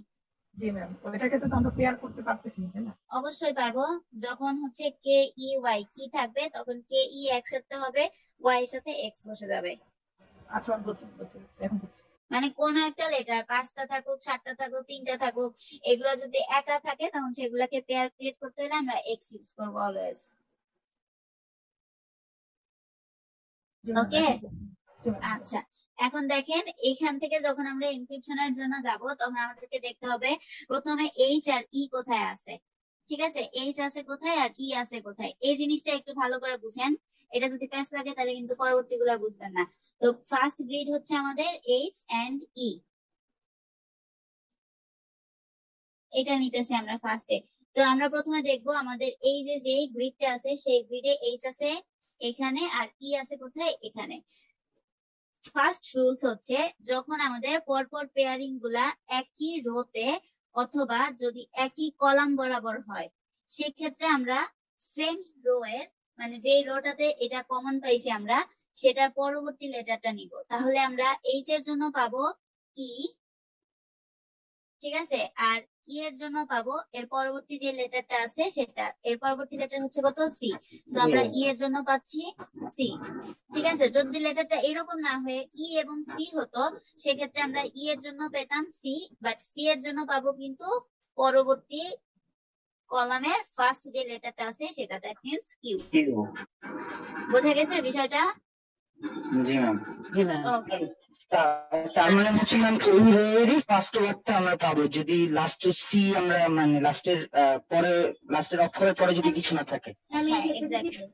জি ম্যাম, ওইটাকে তো আমরা পেয়ার করতে পারতেছি না, তাই না? অবশ্যই পারবো। যখন হচ্ছে কে ই ওয়াই কি থাকবে তখন কে ই একসাথে হবে, ওয়াই এর সাথে এক্স বসে যাবে। আচ্ছা বুঝছি, এখন বুঝছি। মানে কোন একটা লেটার 5টা থাকুক 7টা থাকুক 3টা থাকুক, এগুলো যদি একা থাকে তখন সেগুলোকে পেয়ার ক্রিয়েট করতে হলে আমরা এক্স ইউজ করবো অলওয়েজ। জি ম্যাম, ওকে, এখন বুঝছি। জি ম্যাম। আচ্ছা এখন দেখেন এখান থেকে যখন আমরা এনক্রিপশনের জন্য যাব তখন আমাদেরকে দেখতে হবে প্রথমে এইচ আর ই কোথায় আছে। ঠিক আছে, এইচ আছে কোথায় আর ই আছে কোথায়, এই জিনিসটা একটু ভালো করে বুঝেন। এটা যদি প্যাচ লাগে তাহলে কিন্তু পরবর্তী গুলা বুঝবেন না। তো ফার্স্ট গ্রিড হচ্ছে আমাদের এইচ এন্ড ই, এটা নিতেছি আমরা ফার্স্টে। তো আমরা প্রথমে দেখবো আমাদের এই যে গ্রিডটা আছে সেই গ্রিডে এইচ আছে এখানে আর ই আছে কোথায়, এখানে। ফার্স্ট রুলস হচ্ছে যখন আমাদের পরপর পেয়ারিং গুলা একই রোতে অথবা যদি একই কলাম বরাবর হয় সেক্ষেত্রে আমরা সেম রো এর মানে যে রোটাতে এটা কমন পাইছি আমরা সেটার পরবর্তী লেটারটা নিব। তাহলে আমরা এইচ এর জন্য পাবো ই, ঠিক আছে, আর ই এর জন্য পাবো এর পরবর্তী যে লেটারটা আছে সেটা, এর পরবর্তী লেটার হচ্ছে কত, সি। তো আমরা ই এর জন্য পাচ্ছি সি। ঠিক আছে, যদি লেটারটা এরকম না হয়ে ই এবং সি হতো সেক্ষেত্রে আমরা ই এর জন্য পেতাম সি, বাট সি এর জন্য পাবো কিন্তু পরবর্তী কলামের ফার্স্ট যে লেটারটা আছে সেটা, দ্যাট মিন্স কিউ। বোঝা গেছে বিষয়টা? জি ম্যাম। ওকে, তার মানে হচ্ছে ম্যাম ওই রোয়েরই ফার্স্ট ওয়ার্ডটা আমরা পাবো যদি লাস্ট সি আমরা মানে লাস্টের পরে লাস্টের অক্ষরের পরে যদি কিছু না থাকে।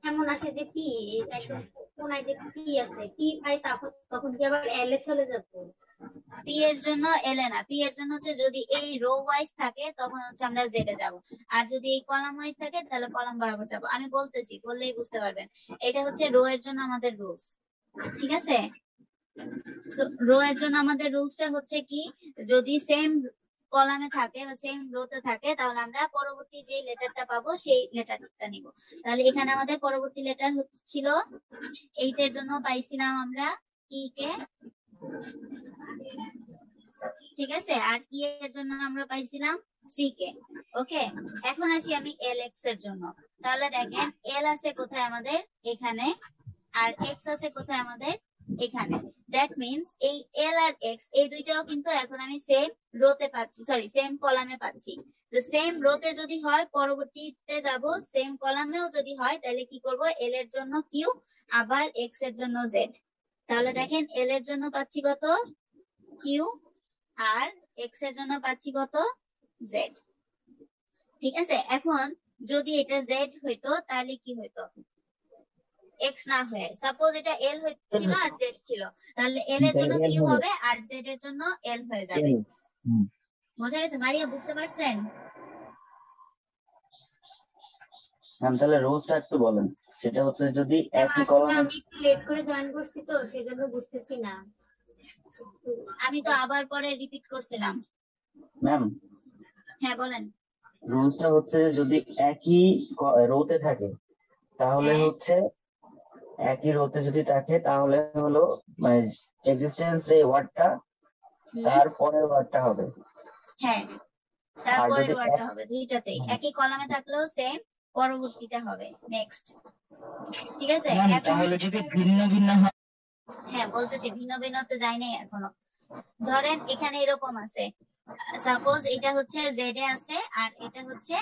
এমন আসে যে পি একদম কোনায় যে পি আছে, পি পাই তখন কি আবার এল এ চলে যাবে? পি এর জন্য এল এ না, পি এর জন্য হচ্ছে যদি এই রো ওয়াইজ থাকে তখন হচ্ছে আমরা জেড এ যাব, আর যদি এই কলাম ওয়াইজ থাকে তাহলে কলাম বরাবর যাব। আমি বলতেছি, বললেই বুঝতে পারবেন। এটা হচ্ছে রো এর জন্য আমাদের রুলস, ঠিক আছে? রো এর জন্য আমাদের রুলসটা হচ্ছে কি, যদি সেম কলামে থাকে বা সেম রোতে থাকে তাহলে আমরা পরবর্তী যে লেটারটা পাবো সেই লেটারটা নিব। তাহলে এখানে আমাদের পরবর্তী লেটার ছিল এইচ এর জন্য পাইছিলাম আমরা ই কে, ঠিক আছে, আর ই এর জন্য আমরা পাইছিলাম সি কে। ওকে, এখন আসি আমি এল এক্স এর জন্য। তাহলে দেখেন এল আছে কোথায় আমাদের, এখানে, আর এক্স আছে কোথায় আমাদের, এখানে। দ্যাট মিন্স এই এল আর এক্স এই দুইটাও কিন্তু এখন আমি সেম রোতে পাচ্ছি, সরি সেম কলামে পাচ্ছি। তো সেম রোতে যদি হয় পরবর্তীতে যাব, সেম কলামেও যদি হয় তাহলে কি করব, এল এর জন্য কিউ আবার এক্স এর জন্য জেড। তাহলে দেখেন এল এর জন্য পাচ্ছি কত, কিউ, আর এক্স এর জন্য পাচ্ছি কত, জেড। ঠিক আছে, এখন যদি এটা জেড হইতো তাহলে কি হইতো, এক্স না হয়ে সাপোজ এটা এল হয়েছিল আর জেড ছিল, তাহলে এল এর জন্য কিউ হবে আর জেড এর জন্য এল হয়ে যাবে। বোঝা গেছে মারিয়া, বুঝতে পারছেন? ম্যাম তাহলে রোজটা একটু বলেন। সেটা হচ্ছে যদি একই কলামে, আমি একটু লেট করে জয়েন করছি তো সেজন্য বুঝতেছি না। আমি তো আবার পরে রিপিট করছিলাম। ম্যাম হ্যাঁ বলেন। রোজটা হচ্ছে যদি একই রোতে থাকে তাহলে হচ্ছে একই রোতে যদি থাকে তাহলে হলো মানে এক্সিস্টেন্স এই ওয়ার্ডটা তারপরের ওয়ার্ডটা হবে। হ্যাঁ, তারপরের ওয়ার্ডটা হবে, দুইটাতেই একই কলামে থাকলেও সেম পরবর্তীটা হবে নেক্সট। ঠিক আছে, তাহলে যদি ভিন্ন ভিন্ন হয়, হ্যাঁ বলতেছি, ভিন্ন ভিন্নতে যাই নাই এখনো। ধরেন এখানে এরকম আছে, সাপোজ এটা হচ্ছে জেড এ আছে আর এটা হচ্ছে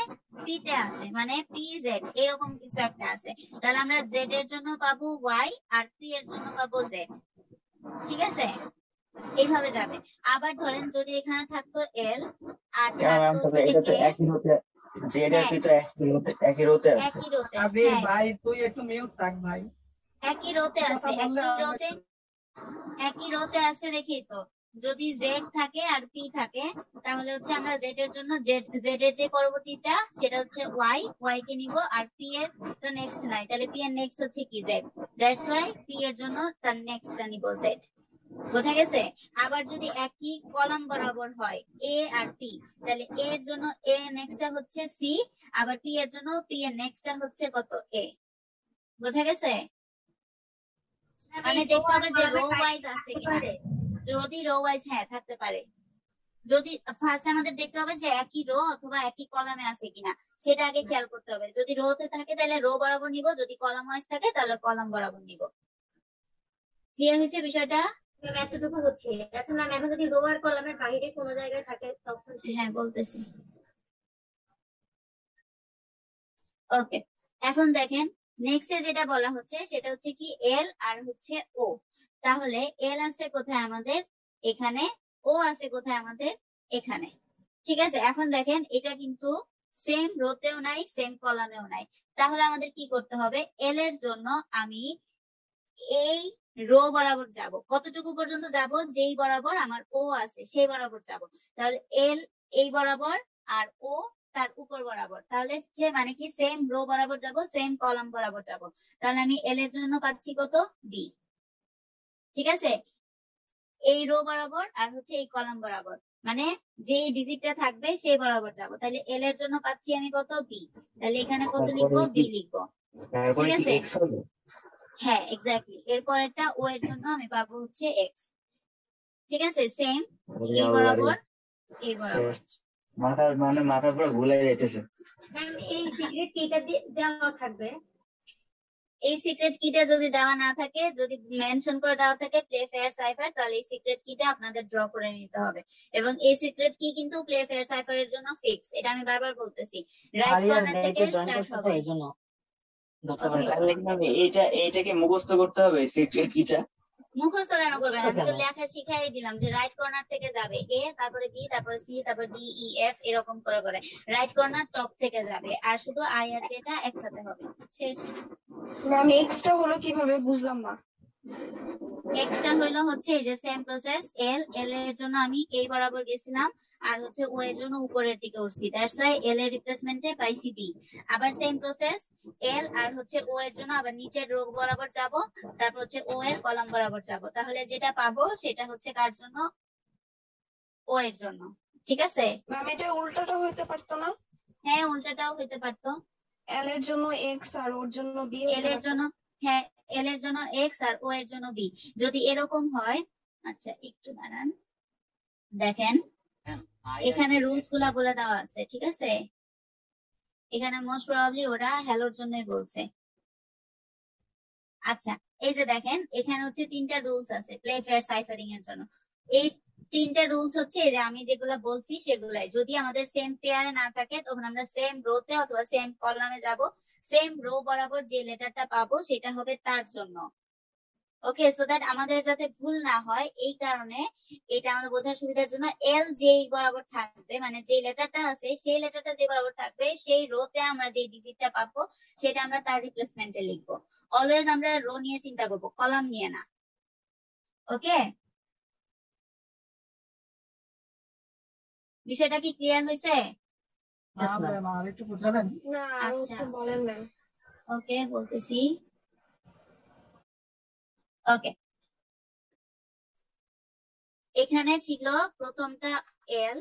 পি তে আছে, মানে পি জেড এরকম কিছু একটা আছে। তাহলে আমরা জেড এর জন্য পাবো ওয়াই আর পি এর জন্য পাবো জেড। ঠিক আছে, এইভাবে যাবে। আবার ধরেন যদি এখানে থাকতো এল আর একই রোতে জেড আর পি তো একই রোতে আছে। একই রোতে, আবির ভাই তুই একটু মিউট থাক ভাই। একই রোতে আছে, একই রোতে আছে রেখেই তো। যদি জেড থাকে আর পি থাকে তাহলে হচ্ছে আমরা জেড এর জন্য জেড এর যে পরবর্তীটা সেটা হচ্ছে ওয়াই, ওয়াই কে নিব, আর পি এর তো নেক্সট নাই, তাহলে পি এর নেক্সট হচ্ছে কি, জেড। দ্যাটস ওয়াই পি এর জন্য তার নেক্সটটা নিব জেড। বোঝা গেছে? আবার যদি একই কলাম বরাবর হয় এ আর পি, তাহলে এ এর জন্য এ নেক্সটটা হচ্ছে সি, আবার পি এর জন্য পি এর নেক্সটটা হচ্ছে কত, এ। বোঝা গেছে? মানে দেখতে হবে যে রো ওয়াইজ আছে কিনা। যদি রো ওয়াইজ হ্যাঁ থাকতে পারে, যদি ফার্স্ট আমাদের দেখতে হবে যে একই রো অথবা একই কলামে আছে কিনা, সেটা আগে খেয়াল করতে হবে। যদি রোতে থাকে তাহলে রো বরাবর নিব, যদি কলাম ওয়াইজ থাকে তাহলে কলাম বরাবর নিব। ক্লিয়ার হয়েছে বিষয়টা? এতটুকু হচ্ছে। আচ্ছা ম্যাম, এখন যদি রো আর কলামের বাইরে কোনো জায়গায় থাকে তখন? হ্যাঁ বলতেছি। ওকে, এখন দেখেন নেক্সট যেটা বলা হচ্ছে সেটা হচ্ছে কি এল আর হচ্ছে ও। তাহলে এল আছে কোথায় আমাদের এখানে, ও আছে কোথায় আমাদের এখানে। ঠিক আছে, এখন দেখেন এটা কিন্তু সেম রোতেও নাই সেম কলামেও নাই। তাহলে আমাদের কি করতে হবে, এল এর জন্য আমি এই রো বরাবর যাব। কতটুকু পর্যন্ত যাব, যেই বরাবর আমার ও আছে সেই বরাবর যাব। তাহলে এল এই বরাবর আর ও তার উপর বরাবর, তাহলে যে মানে কি সেম রো বরাবর যাব সেম কলাম বরাবর যাব। তাহলে আমি এল এর জন্য পাচ্ছি কত, বি। ঠিক আছে, এই রো বরাবর আর হচ্ছে এই কলাম বরাবর, মানে যে ডিজিটটা থাকবে সেই বরাবর যাব। তাহলে এল এর জন্য পাচ্ছি আমি কত, বি। তাহলে এখানে কত লিখবো, বি লিখবো। ঠিক আছে, হ্যাঁ এক্স্যাক্টলি। এরপরেরটা ও এর জন্য আমি পাবো হচ্ছে এক্স। ঠিক আছে, সেম এই বরাবর এই বরাবর। মাথার পুরো ভুলে যাইতেছে। ম্যাম এই সিক্রেট কিটা দেওয়া থাকবে? এই সিক্রেট কিটা যদি দেওয়া না থাকে, যদি মেনশন করে দেওয়া থাকে প্লে ফেয়ার সাইফার, তাহলে এই সিক্রেট কিটা আপনাদের ড্র করে নিতে হবে। এবং এই সিক্রেট কি কিন্তু প্লে ফেয়ার সাইফারের জন্য ফিক্স, এটা আমি বারবার বলতেছি। রাইট কর্নার থেকে স্টার্ট হবে। এইটাকে মুখস্থ করতে হবে সিক্রেট কিটা। মুখস্থ কেন করবেন, আমি তো লেখা শিখাই দিলাম যে রাইট কর্নার থেকে যাবে এ, তারপরে বি, তারপরে সি, তারপরে ডি, ই, এফ, এরকম করে করে রাইট কর্নার টপ থেকে যাবে, আর শুধু আই আর জেটা একসাথে হবে, শেষ। ম্যাম এক্সটা হলো কিভাবে, বুঝলাম না। এক্সটা হলো হচ্ছে এই যে সেম প্রসেস, এল এর জন্য আমি এই বরাবর গেছিলাম, আর হচ্ছে ও এর জন্য উপরের দিকে উঠছি, দ্যাটস ওয়াই এল এর রিপ্লেসমেন্টে পাইছি বি। আবার সেম প্রসেস, এল আর হচ্ছে ও এর জন্য আবার নিচের রো বরাবর যাব, তারপর হচ্ছে ও এর কলাম বরাবর যাব। তাহলে যেটা পাবো সেটা হচ্ছে কার জন্য, ও এর জন্য। ঠিক আছে ম্যাম এটা উল্টাটা হইতে পারতো না? হ্যাঁ উল্টাটাও হইতে পারতো। এল এর জন্য এক্স আর ওর জন্য বি। এল এর জন্য, হ্যাঁ এল এর জন্য এক্স আর ও এর জন্য বি, যদি এরকম হয়। আচ্ছা একটু দাঁড়ান, দেখেন এখানে রুলস গুলা বলে দেওয়া আছে। ঠিক আছে, এখানে মোস্ট প্রবাবলি ওরা হ্যালোর জন্যই বলছে। আচ্ছা এই যে দেখেন এখানে হচ্ছে তিনটা রুলস আছে প্লে ফেয়ার সাইফারিং এর জন্য। এই তিনটা রুলস হচ্ছে যে আমি যেগুলা বলছি সেগুলাই, যদি আমাদের সেম পেয়ারে না থাকে তখন আমরা সেম রোতে অথবা সেম কলামে যাব, সেম রো বরাবর যে লেটারটা পাবো সেটা হবে তার জন্য। ওকে, সো দ্যাট আমাদের যাতে ভুল না হয় এই কারণে এটা আমাদের বোঝার সুবিধার জন্য এল যেই বরাবর থাকবে, মানে যে লেটারটা আছে সেই লেটারটা যে বরাবর থাকবে সেই রোতে আমরা যে ডিজিটটা পাবো সেটা আমরা তার রিপ্লেসমেন্টে লিখবো। অলওয়েজ আমরা রো নিয়ে চিন্তা করবো, কলাম নিয়ে না। ওকে, বিষয়টা কি ক্লিয়ার হয়েছে? একটু বুঝাবেন? আচ্ছা বলেন ম্যাম। ওকে বলতেছি। ওকে, এখানে ছিল প্রথমটা এল,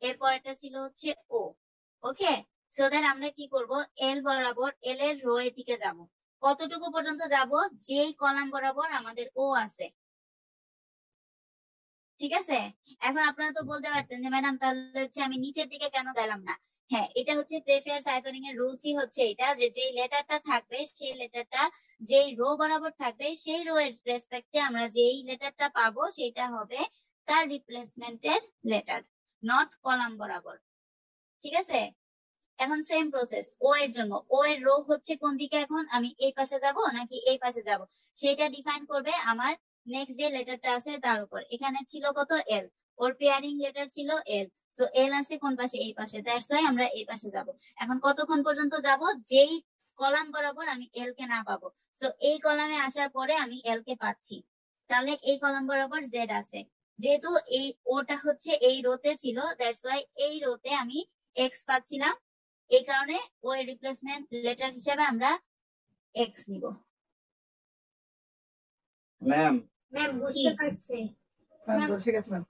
এরপরটা ছিল হচ্ছে ও। ওকে, সো দ্যাট আমরা কি করব, এল বরাবর এল এর রো এর দিকে যাব। কতটুকু পর্যন্ত যাব, যেই কলাম বরাবর আমাদের ও আছে। ঠিক আছে, এখন আপনারা তো বলতে পারতেন যে ম্যাডাম তাহলে হচ্ছে আমি নিচের দিকে কেন গেলাম না। হ্যাঁ, এটা হচ্ছে প্লে ফেয়ার সাইফারিং এর রুলসই হচ্ছে এটা, যে যেই লেটারটা থাকবে সেই লেটারটা যেই রো বরাবর থাকবে সেই রো এর রেসপেক্টে আমরা যেই লেটারটা পাবো সেটা হবে তার রিপ্লেসমেন্টের লেটার, নট কলাম বরাবর। ঠিক আছে, এখন সেম প্রসেস ও এর জন্য, ও এর রো হচ্ছে কোন দিকে, এখন আমি এই পাশে যাব নাকি এই পাশে যাব সেটা ডিফাইন করবে আমার নেক্সট যে লেটারটা আছে তার উপর। এখানে ছিল কত, এল, ওর পেয়ারিং লেটার ছিল এল, সো এল আছে কোন পাশে, এই পাশে, দ্যাটস ওয়াই আমরা এই পাশে যাব। এখন কতক্ষণ পর্যন্ত যাব, যেই কলাম বরাবর আমি এল কে না পাবো, সো এই কলামে আসার পরে আমি এল কে পাচ্ছি, তাহলে এই কলাম বরাবর জেড আছে। যেহেতু এই ওটা হচ্ছে এই রোতে ছিল, দ্যাটস ওয়াই এই রোতে আমি এক্স পাচ্ছিলাম, এই কারণে ও এর রিপ্লেসমেন্ট লেটার হিসেবে আমরা এক্স নিব। ম্যাম বুঝতে পারছি। বুঝে গেছেন?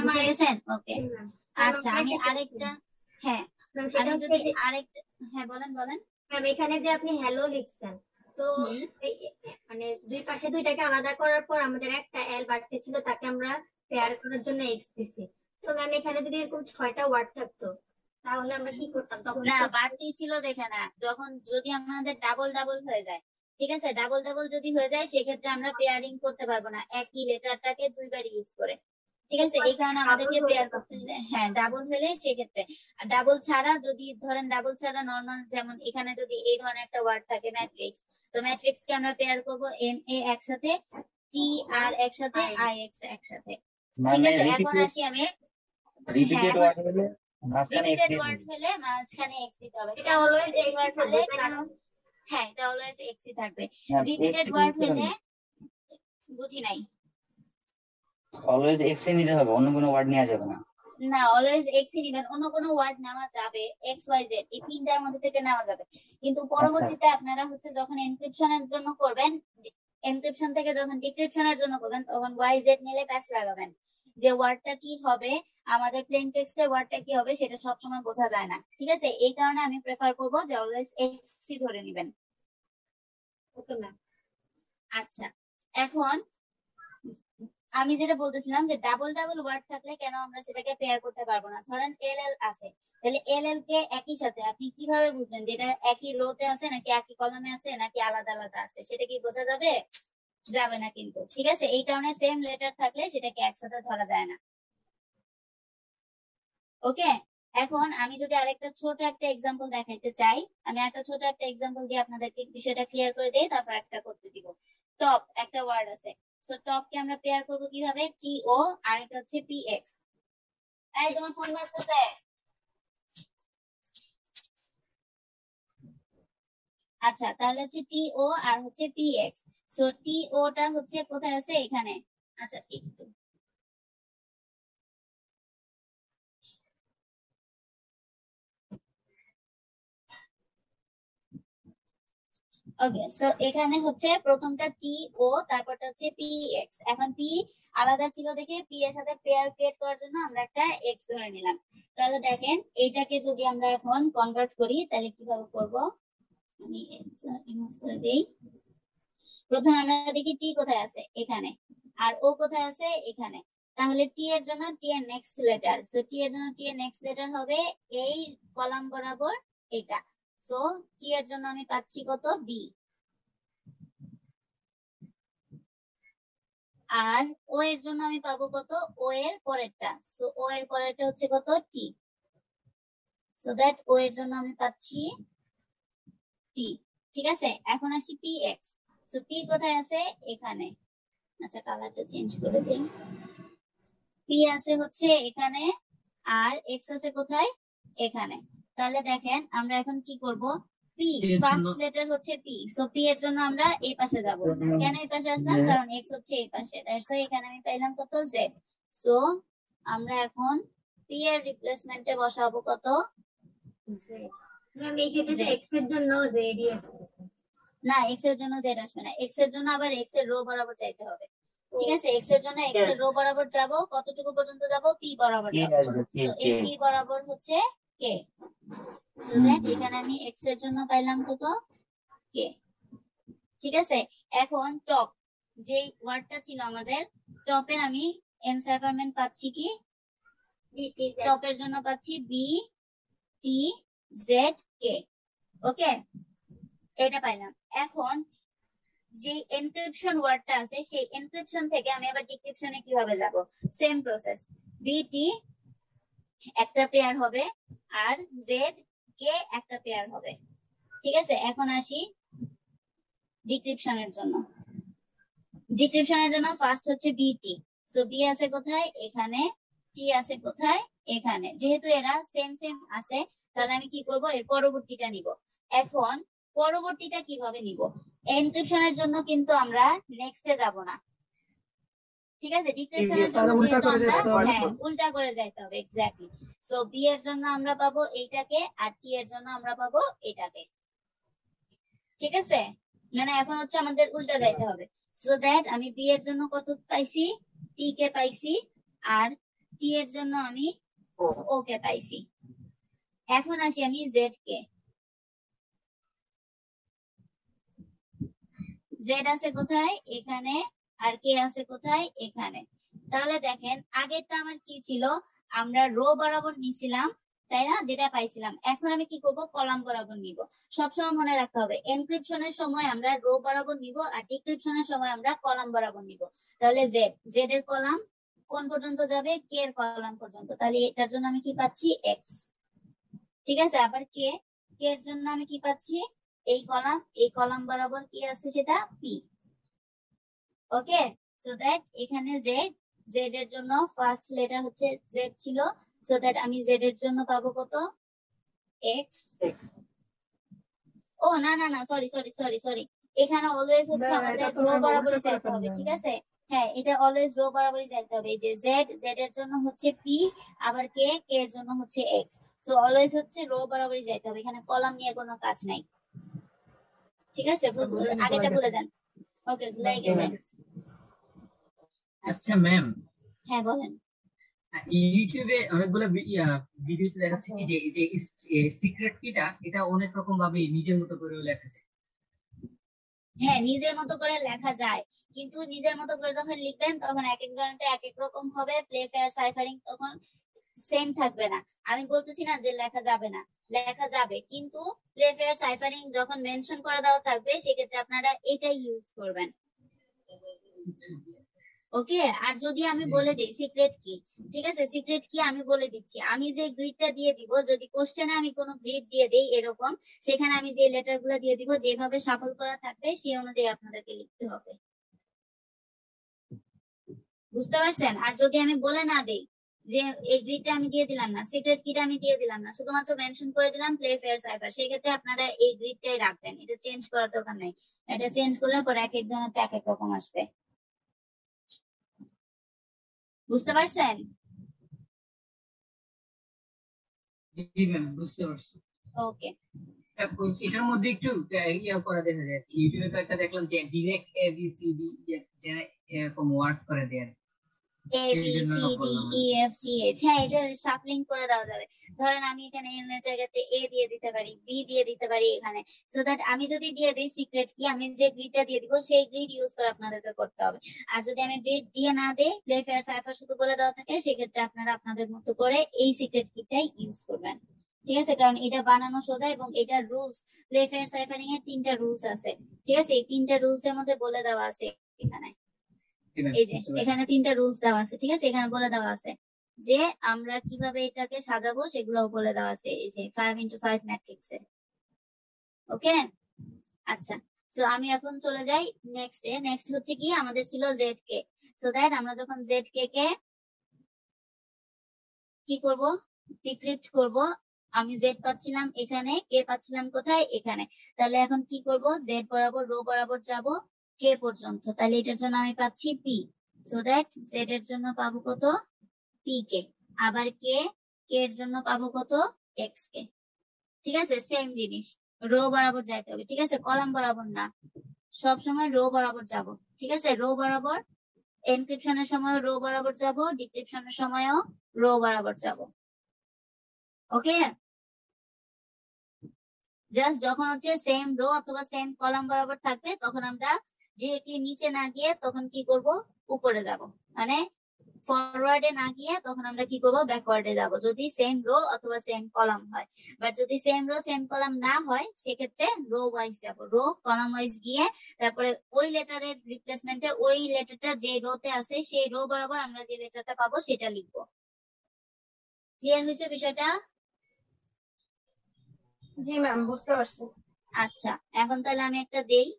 বুঝে গেছেন? ওকে, আচ্ছা আমি আরেকটা, হ্যাঁ আমি যদি আরেকটা, হ্যাঁ বলেন বলেন। ম্যাম এখানে যে আপনি হ্যালো লিখছেন, তো মানে দুই পাশে দুইটাকে আলাদা করার পর আমাদের একটা এল বাড়তে ছিল, তাকে আমরা পেয়ার করার জন্য এক্স দিছি। তো ম্যাম এখানে যদি এরকম 6টা ওয়ার্ড থাকতো তাহলে আমরা কি করতাম তখন? না, বাড়তি ছিল দেখে না, যখন যদি আমাদের ডাবল ডাবল হয়ে যায়, ঠিক আছে, ডাবল ডাবল যদি হয়ে যায় সেক্ষেত্রে আমরা পেয়ারিং করতে পারবো না একই লেটারটাকে দুইবার ইউজ করে, ঠিক আছে, এই কারণে আমাদেরকে পেয়ার করতে হলে, হ্যাঁ ডাবল হলে সেক্ষেত্রে। আর ডাবল ছাড়া যদি ধরেন ডাবল ছাড়া নর্মাল, যেমন এখানে যদি এই ধরনের একটা ওয়ার্ড থাকে ম্যাট্রিক্স, তো ম্যাট্রিক্স কে আমরা পেয়ার করব এম এ একসাথে, টি আর একসাথে, আই এক্স একসাথে, ঠিক আছে। এখন আসি আমি, রিপিটেড ওয়ার্ড হলে মাঝখানে এক্স রিপিটেড দিয়ে ওয়ার্ড হলে মাঝখানে এক্স দিতে হবে, এটা অলওয়েজ রিপিটেড ওয়ার্ড হলে কারণ, হ্যাঁ এটা অলওয়েজ এক্স ই থাকবে। রিপিটেড ওয়ার্ড হলে বুঝি নাই। অলওয়েজ এক্স এ নিতে হবে, অন্য কোনো ওয়ার্ড নেওয়া যাবে না। না, অলওয়েজ এক্স ই নেবেন, অন্য কোনো ওয়ার্ড নেওয়া যাবে, এক্স ওয়াই জেড এই তিনটার মধ্যে থেকে নেওয়া যাবে, কিন্তু পরবর্তীতে আপনারা হচ্ছে যখন এনক্রিপশনের জন্য করবেন, এনক্রিপশন থেকে যখন ডিক্রিপশনের জন্য করবেন তখন ওয়াই জেড নিলে প্যাচ লাগাবেন, যে ওয়ার্ডটা কি হবে, আমাদের প্লেন টেক্সটের ওয়ার্ডটা কি হবে সেটা সবসময় বোঝা যায় না, ঠিক আছে, এই কারণে আমি প্রেফার করব যে অলওয়েজ এক্স ই ধরে নেবেন। Okay ma'am. আচ্ছা, এখন আমি যেটা বলতেছিলাম যে ডাবল ডাবল ওয়ার্ড থাকলে কেন আমরা সেটাকে পেয়ার করতে পারবো না। ধরেন এল এল আছে, তাহলে এল এল কে একই সাথে আপনি কিভাবে বুঝবেন যে এটা একই রোতে আছে নাকি একই কলামে আছে নাকি আলাদা আলাদা আছে, সেটা কি বোঝা যাবে? যাবে না কিন্তু, ঠিক আছে, এই কারণে সেম লেটার থাকলে সেটাকে একসাথে ধরা যায় না। ওকে, এখন আমি যদি আরেকটা ছোট একটা এক্সাম্পল দেখাইতে চাই, আমি একটা ছোট একটা এক্সাম্পল দিয়ে আপনাদেরকে বিষয়টা ক্লিয়ার করে দেই, তারপর একটা করতে দিব। টপ একটা ওয়ার্ড আছে, সো টপ কে আমরা পেয়ার করব কিভাবে, টি ও আর এটা হচ্ছে পি এক্স। এই তোমার ফোন বাজতেছে? আচ্ছা, তাহলে হচ্ছে টি ও আর হচ্ছে পি এক্স, সো টি ওটা হচ্ছে কোথায় আছে, এখানে। আচ্ছা একটু ওকে, সো এখানে হচ্ছে প্রথমটা টি ও, তারপরটা হচ্ছে পি এক্স। এখন পি আলাদা ছিল দেখে পি এর সাথে পেয়ার ক্রিয়েট করার জন্য আমরা একটা এক্স ধরে নিলাম। তাহলে দেখেন এইটাকে যদি আমরা এখন কনভার্ট করি তাহলে কিভাবে করব, আমি রিমুভ করে দেই। প্রথমে আমরা দেখি টি কোথায় আছে, এখানে, আর ও কোথায় আছে, এখানে। তাহলে টি এর জন্য টি এর নেক্সট লেটার, সো টি এর জন্য টি এর নেক্সট লেটার হবে এই কলাম বরাবর এটা, সো টি এর জন্য আমি পাচ্ছি কত, বি। আর ও এর জন্য আমি পাবো কত, ও এর পরেরটা, সো ও এর পরেরটা হচ্ছে কত, টি, সো দ্যাট ও এর জন্য আমি পাচ্ছি টি, ঠিক আছে। এখন আসি পি এক্স, সো পি কোথায় আছে, এখানে। আচ্ছা কালারটা চেঞ্জ করে দেই। পি আছে হচ্ছে এখানে আর এক্স আছে কোথায়, এখানে। তাহলে দেখেন আমরা এখন কি করব, পি ফার্স্ট লেটার হচ্ছে পি, সো পি এর জন্য আমরা এই পাশে যাব। কেন এই পাশে আসলাম, কারণ এক্স হচ্ছে এই পাশে, দ্যাটস ওয়াই এখানে আমি পাইলাম কত, জেড। সো আমরা এখন পি এর রিপ্লেসমেন্টে বসাবো কত, ম্যাম এই ক্ষেত্রে এক্স এর জন্য জেড ই আছে। না এক্স এর জন্য জেড আসবে না, এক্স এর জন্য আবার এক্স এর রো বরাবর চাইতে হবে, ঠিক আছে। এক্স এর জন্য এক্স এর রো বরাবর যাব, কতটুকু পর্যন্ত যাব, পি বরাবর যাব, সো এই পি বরাবর হচ্ছে কে, সো দ্যাট এখানে আমি এক্স এর জন্য পাইলাম কত, কে, ঠিক আছে। এখন টপ যে ওয়ার্ডটা ছিল আমাদের, টপের আমি এনসাইক্রমেন্ট পাচ্ছি কি, টপের জন্য পাচ্ছি বি টি জেড কে, ওকে এটা পাইলাম। এখন যে এনক্রিপশন ওয়ার্ডটা আছে সেই এনক্রিপশন থেকে আমি আবার ডিক্রিপশনে কিভাবে যাব, সেম প্রসেস, বিটি একটা পেয়ার হবে আর জেড কে একটা পেয়ার হবে, ঠিক আছে। এখন আসি ডিক্রিপশনের জন্য, ডিক্রিপশনের জন্য ফার্স্ট হচ্ছে বিটি, সো বি আছে কোথায়, এখানে, টি আছে কোথায়, এখানে। যেহেতু এরা সেম সেম আছে তাহলে আমি কি করব, এর পরবর্তীটা নিব। এখন পরবর্তীটা কিভাবে নিব, এনক্রিপশনের জন্য কিন্তু আমরা নেক্সটে যাব না, ঠিক আছে, ডিক্রিপশনের জন্য যেহেতু আমরা হ্যাঁ উল্টা করে যাইতে হবে, এক্স্যাক্টলি। সো বি এর জন্য আমরা পাবো এইটাকে আর টি এর জন্য আমরা পাবো এটাকে, ঠিক আছে, মানে এখন হচ্ছে আমাদের উল্টা যাইতে হবে। সো দ্যাট আমি বি এর জন্য কত পাইছি, টি কে পাইছি, আর টি এর জন্য আমি ও কে পাইছি। এখন আসি আমি জেড কে, জেড আছে কোথায়, এখানে, আর কে আছে কোথায়, এখানে। তাহলে দেখেন আগেরটা আমার কি ছিল, আমরা রো বরাবর নিছিলাম, তাই না, যেটা পাইছিলাম। এখন আমি কি করব, কলাম বরাবর নিব। সবসময় মনে রাখতে হবে এনক্রিপশনের সময় আমরা রো বরাবর নিব আর ডিক্রিপশনের সময় আমরা কলাম বরাবর নিব। তাহলে জেড, জেড এর কলাম কোন পর্যন্ত যাবে, কে এর কলাম পর্যন্ত। তাহলে এটার জন্য আমি কি পাচ্ছি, এক্স। ঠিক আছে, আবার কে, কে এর জন্য আমি কি পাচ্ছি, এই কলাম বরাবর কি আছে সেটা পি। ওকে, সো দ্যাট এখানে জেড, জেড এর জন্য ফার্স্ট লেটার হচ্ছে জেড ছিল, সো দ্যাট আমি জেড এর জন্য পাবো কত, এক্স। ও না না না, সরি সরি সরি সরি, এখানে অলওয়েজ হচ্ছে আমাদের রো বরাবরই যাইতে হবে। ঠিক আছে, হ্যাঁ, এটা অলওয়েজ রো বরাবরই যাইতে হবে। এই যে জেড, জেড এর জন্য হচ্ছে পি, আবার কে, কে এর জন্য হচ্ছে এক্স। সো অলওয়েজ হচ্ছে রো বরাবরই যাইতে হবে, এখানে কলাম নিয়ে কোনো কাজ নাই। ঠিক আছে, আগেটা ভুলে যান। ওকে, ভুলে গেছেন। আচ্ছা ম্যাম, হ্যাঁ বলেন। ইউটিউবে অনেকগুলো ভিডিওতে দেখাচ্ছে কি যে সিক্রেট কিটা এটা অনেক রকম ভাবে নিজের মতো করে লেখা যায়। হ্যাঁ, নিজের মতো করে লেখা যায়, কিন্তু নিজের মতো করে যখন লিখবেন তখন এক একজনের এক এক রকম হবে। প্লে ফেয়ার সাইফারিং তখন সেম থাকবে না। আমি বলতেছি না যে লেখা যাবে না, লেখা যাবে, কিন্তু প্লে ফেয়ার সাইফারিং যখন মেনশন করে দেওয়া থাকবে সেক্ষেত্রে আপনারা এটাই ইউজ করবেন। ওকে, আর যদি আমি বলে দিই সিক্রেট কি, ঠিক আছে, সিক্রেট কি আমি বলে দিচ্ছি। আমি যে গ্রিডটা দিয়ে দিব, যদি কোশ্চেনে আমি কোনো গ্রিড দিয়ে দেই এরকম, সেখানে আমি যে লেটার গুলো দিয়ে দিব, যেভাবে শাফল করা থাকবে সেই অনুযায়ী আপনাদেরকে লিখতে হবে। বুঝতে পারছেন? আর যদি আমি বলে না দেই যে এই গ্রিডটা আমি দিয়ে দিলাম না, সিক্রেট কিটা আমি দিয়ে দিলাম না, শুধুমাত্র মেনশন করে দিলাম প্লে ফেয়ার সাইফার, সেক্ষেত্রে আপনারা এই গ্রিডটাই রাখবেন, এটা চেঞ্জ করার দরকার নাই। এটা চেঞ্জ করলে পরে এক একজনের এক এক রকম আসবে। বুঝতে পারছেন? জি ম্যাম, বুঝতে পারছি। ওকে, এটার মধ্যে একটু ইয়া করা দেখা যায়, ইউটিউবে তো একটা দেখলাম যে direct A B C D যারা এরকম ওয়ার্ক করে দেন, A B C D E F G H, হ্যাঁ, এটা শাফলিং করে দেওয়া যাবে। ধরেন আমি এখানে এন এর জায়গাতে এ দিয়ে দিতে পারি, বি দিয়ে দিতে পারি এখানে, সো দ্যাট আমি যদি দিয়ে দিই সিক্রেট কি, আমি যে গ্রিডটা দিয়ে দিব সেই গ্রিড ইউজ করে আপনাদেরকে করতে হবে। আর যদি আমি গ্রিড দিয়ে না দেই, প্লে ফেয়ার সাইফার শুধু বলে দেওয়া থাকে, সেক্ষেত্রে আপনারা আপনাদের মতো করে এই সিক্রেট কিটাই ইউজ করবেন। ঠিক আছে, কারণ এটা বানানো সোজা এবং এটার রুলস, প্লে ফেয়ার সাইফারিং এর 3টা রুলস আছে। ঠিক আছে, এই 3টা রুলস এর মধ্যে বলে দেওয়া আছে এখানে। এই যে এখানে 3টা রুলস দেওয়া আছে। ঠিক আছে, এখানে বলে দেওয়া আছে যে আমরা কিভাবে এটাকে সাজাবো, সেগুলো বলে দেওয়া আছে এই যে 5x5 ম্যাট্রিক্সে। ওকে, আচ্ছা, সো আমি এখন চলে যাই নেক্সট এ। নেক্সট হচ্ছে কি, আমাদের ছিল জেড কে। সো দ্যাট আমরা যখন জেড কে কে কি করব, ডিক্রিপ্ট করব। আমি জেড পাচ্ছিলাম এখানে, কে পাচ্ছিলাম কোথায়, এখানে। তাহলে এখন কি করব, জেড বরাবর রো বরাবর যাব কে পর্যন্ত। তাহলে এটার জন্য আমি পাচ্ছি পি, সো দ্যাট জেড এর জন্য পাবো কত, পি কে। আবার কে, কে এর জন্য পাবো কত, এক্স কে। ঠিক আছে, সেম জিনিস, রো বরাবর যাইতে হবে। ঠিক আছে, কলাম বরাবর না, সব সময় রো বরাবর যাব। ঠিক আছে, রো বরাবর, এনক্রিপশনের সময় রো বরাবর যাব, ডিক্রিপশনের সময়ও রো বরাবর যাব। ওকে, জাস্ট যখন হচ্ছে সেম রো অথবা সেম কলাম বরাবর থাকবে তখন আমরা ডিরেক্টলি নিচে না গিয়ে তখন কি করব, উপরে যাব। মানে ফরওয়ার্ডে না গিয়ে তখন আমরা কি করব, ব্যাকওয়ার্ডে যাব, যদি সেম রো অথবা সেম কলাম হয়। বাট যদি সেম রো সেম কলাম না হয়, সেক্ষেত্রে রো ওয়াইজ যাব, রো কলাম ওয়াইজ গিয়ে তারপরে ওই লেটারের রিপ্লেসমেন্টে ওই লেটারটা যে রোতে আছে সেই রো বরাবর আমরা যে লেটারটা পাবো সেটা লিখবো। ক্লিয়ার হয়েছে বিষয়টা? জি ম্যাম, বুঝতে পারছি। আচ্ছা, এখন তাহলে আমি একটা দেই।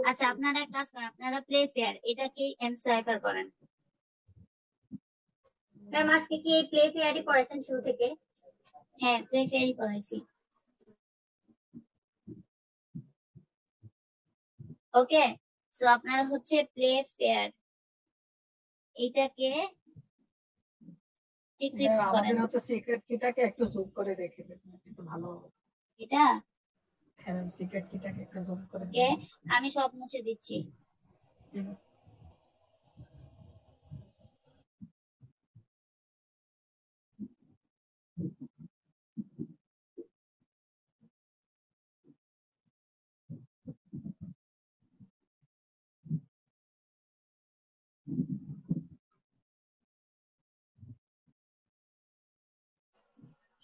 আচ্ছা, আপনারা এক কাজ করেন, আপনারা প্লে ফেয়ার এটাকে এনসাইফার করেন। ম্যাম আজকে কি এই প্লে ফেয়ারই পড়াইছেন শুরু থেকে? হ্যাঁ, প্লে ফেয়ারই পড়াইছি। ওকে, সো আপনারা হচ্ছে প্লে ফেয়ার এটাকে ডিক্রিপ্ট করেন। আমাদের হচ্ছে সিক্রেট কিটাকে একটু জুম করে রেখে দেবেন, একটু ভালো হবে। এটা হ্যাঁ, সিক্রেট কিটাকে একটু জুম করে ওকে, আমি সব মুছে দিচ্ছি। দিবেন।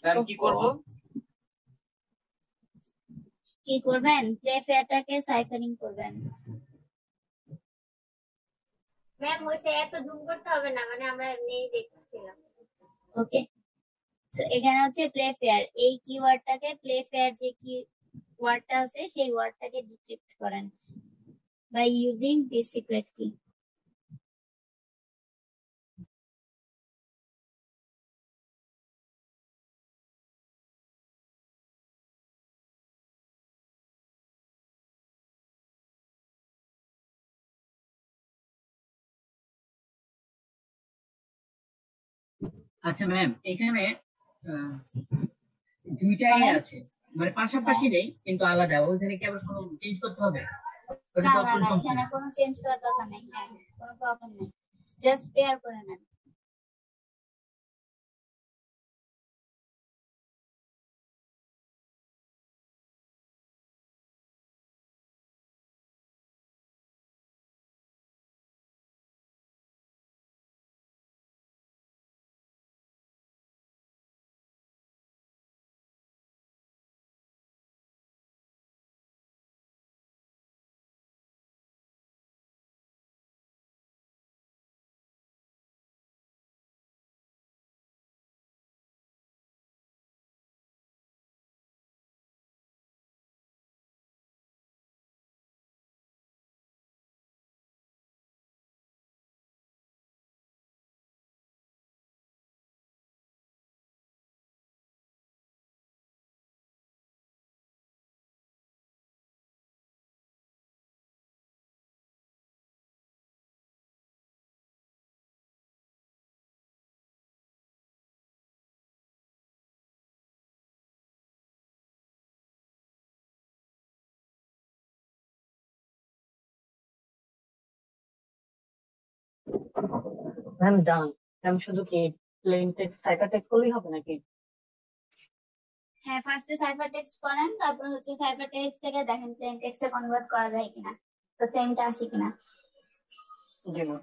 ম্যাম কি করব? কি করবেন? প্লে ফেয়ারটাকে সাইফারিং করবেন। ম্যাম হইছে, এত জুম করতে হবে না, মানে আমরা এমনিই দেখতেছিলাম। ওকে, এখানে হচ্ছে প্লে ফেয়ার, এই কিওয়ার্ডটাকে প্লে ফেয়ার যে কি ওয়ার্ডটা আছে সেই ওয়ার্ডটাকে ডিক্রিপ্ট করেন বাই ইউজিং দিস সিক্রেট কি। আচ্ছা ম্যাম, এখানে দুইটাই আছে, মানে পাশাপাশি নেই কিন্তু আলাদা, ওইখানে কি আবার কোনো চেঞ্জ করতে হবে? ওটা না তো না আপনার না, সমস্যা। এখানে কোনো চেঞ্জ করার দরকার নেই। হ্যাঁ, কোনো প্রবলেম নেই, জাস্ট পেয়ার করে নেন। ম্যাম ডান। ম্যাম শুধু কি প্লেন টেক্সট সাইফার টেক্সট করলেই হবে নাকি? হ্যাঁ, ফার্স্টে সাইফার টেক্সট করেন, তারপর হচ্ছে সাইফার টেক্সট থেকে দেখেন প্লেন টেক্সটে কনভার্ট করা যায় কিনা, তো সেমটা আসে কিনা। জি ম্যাম।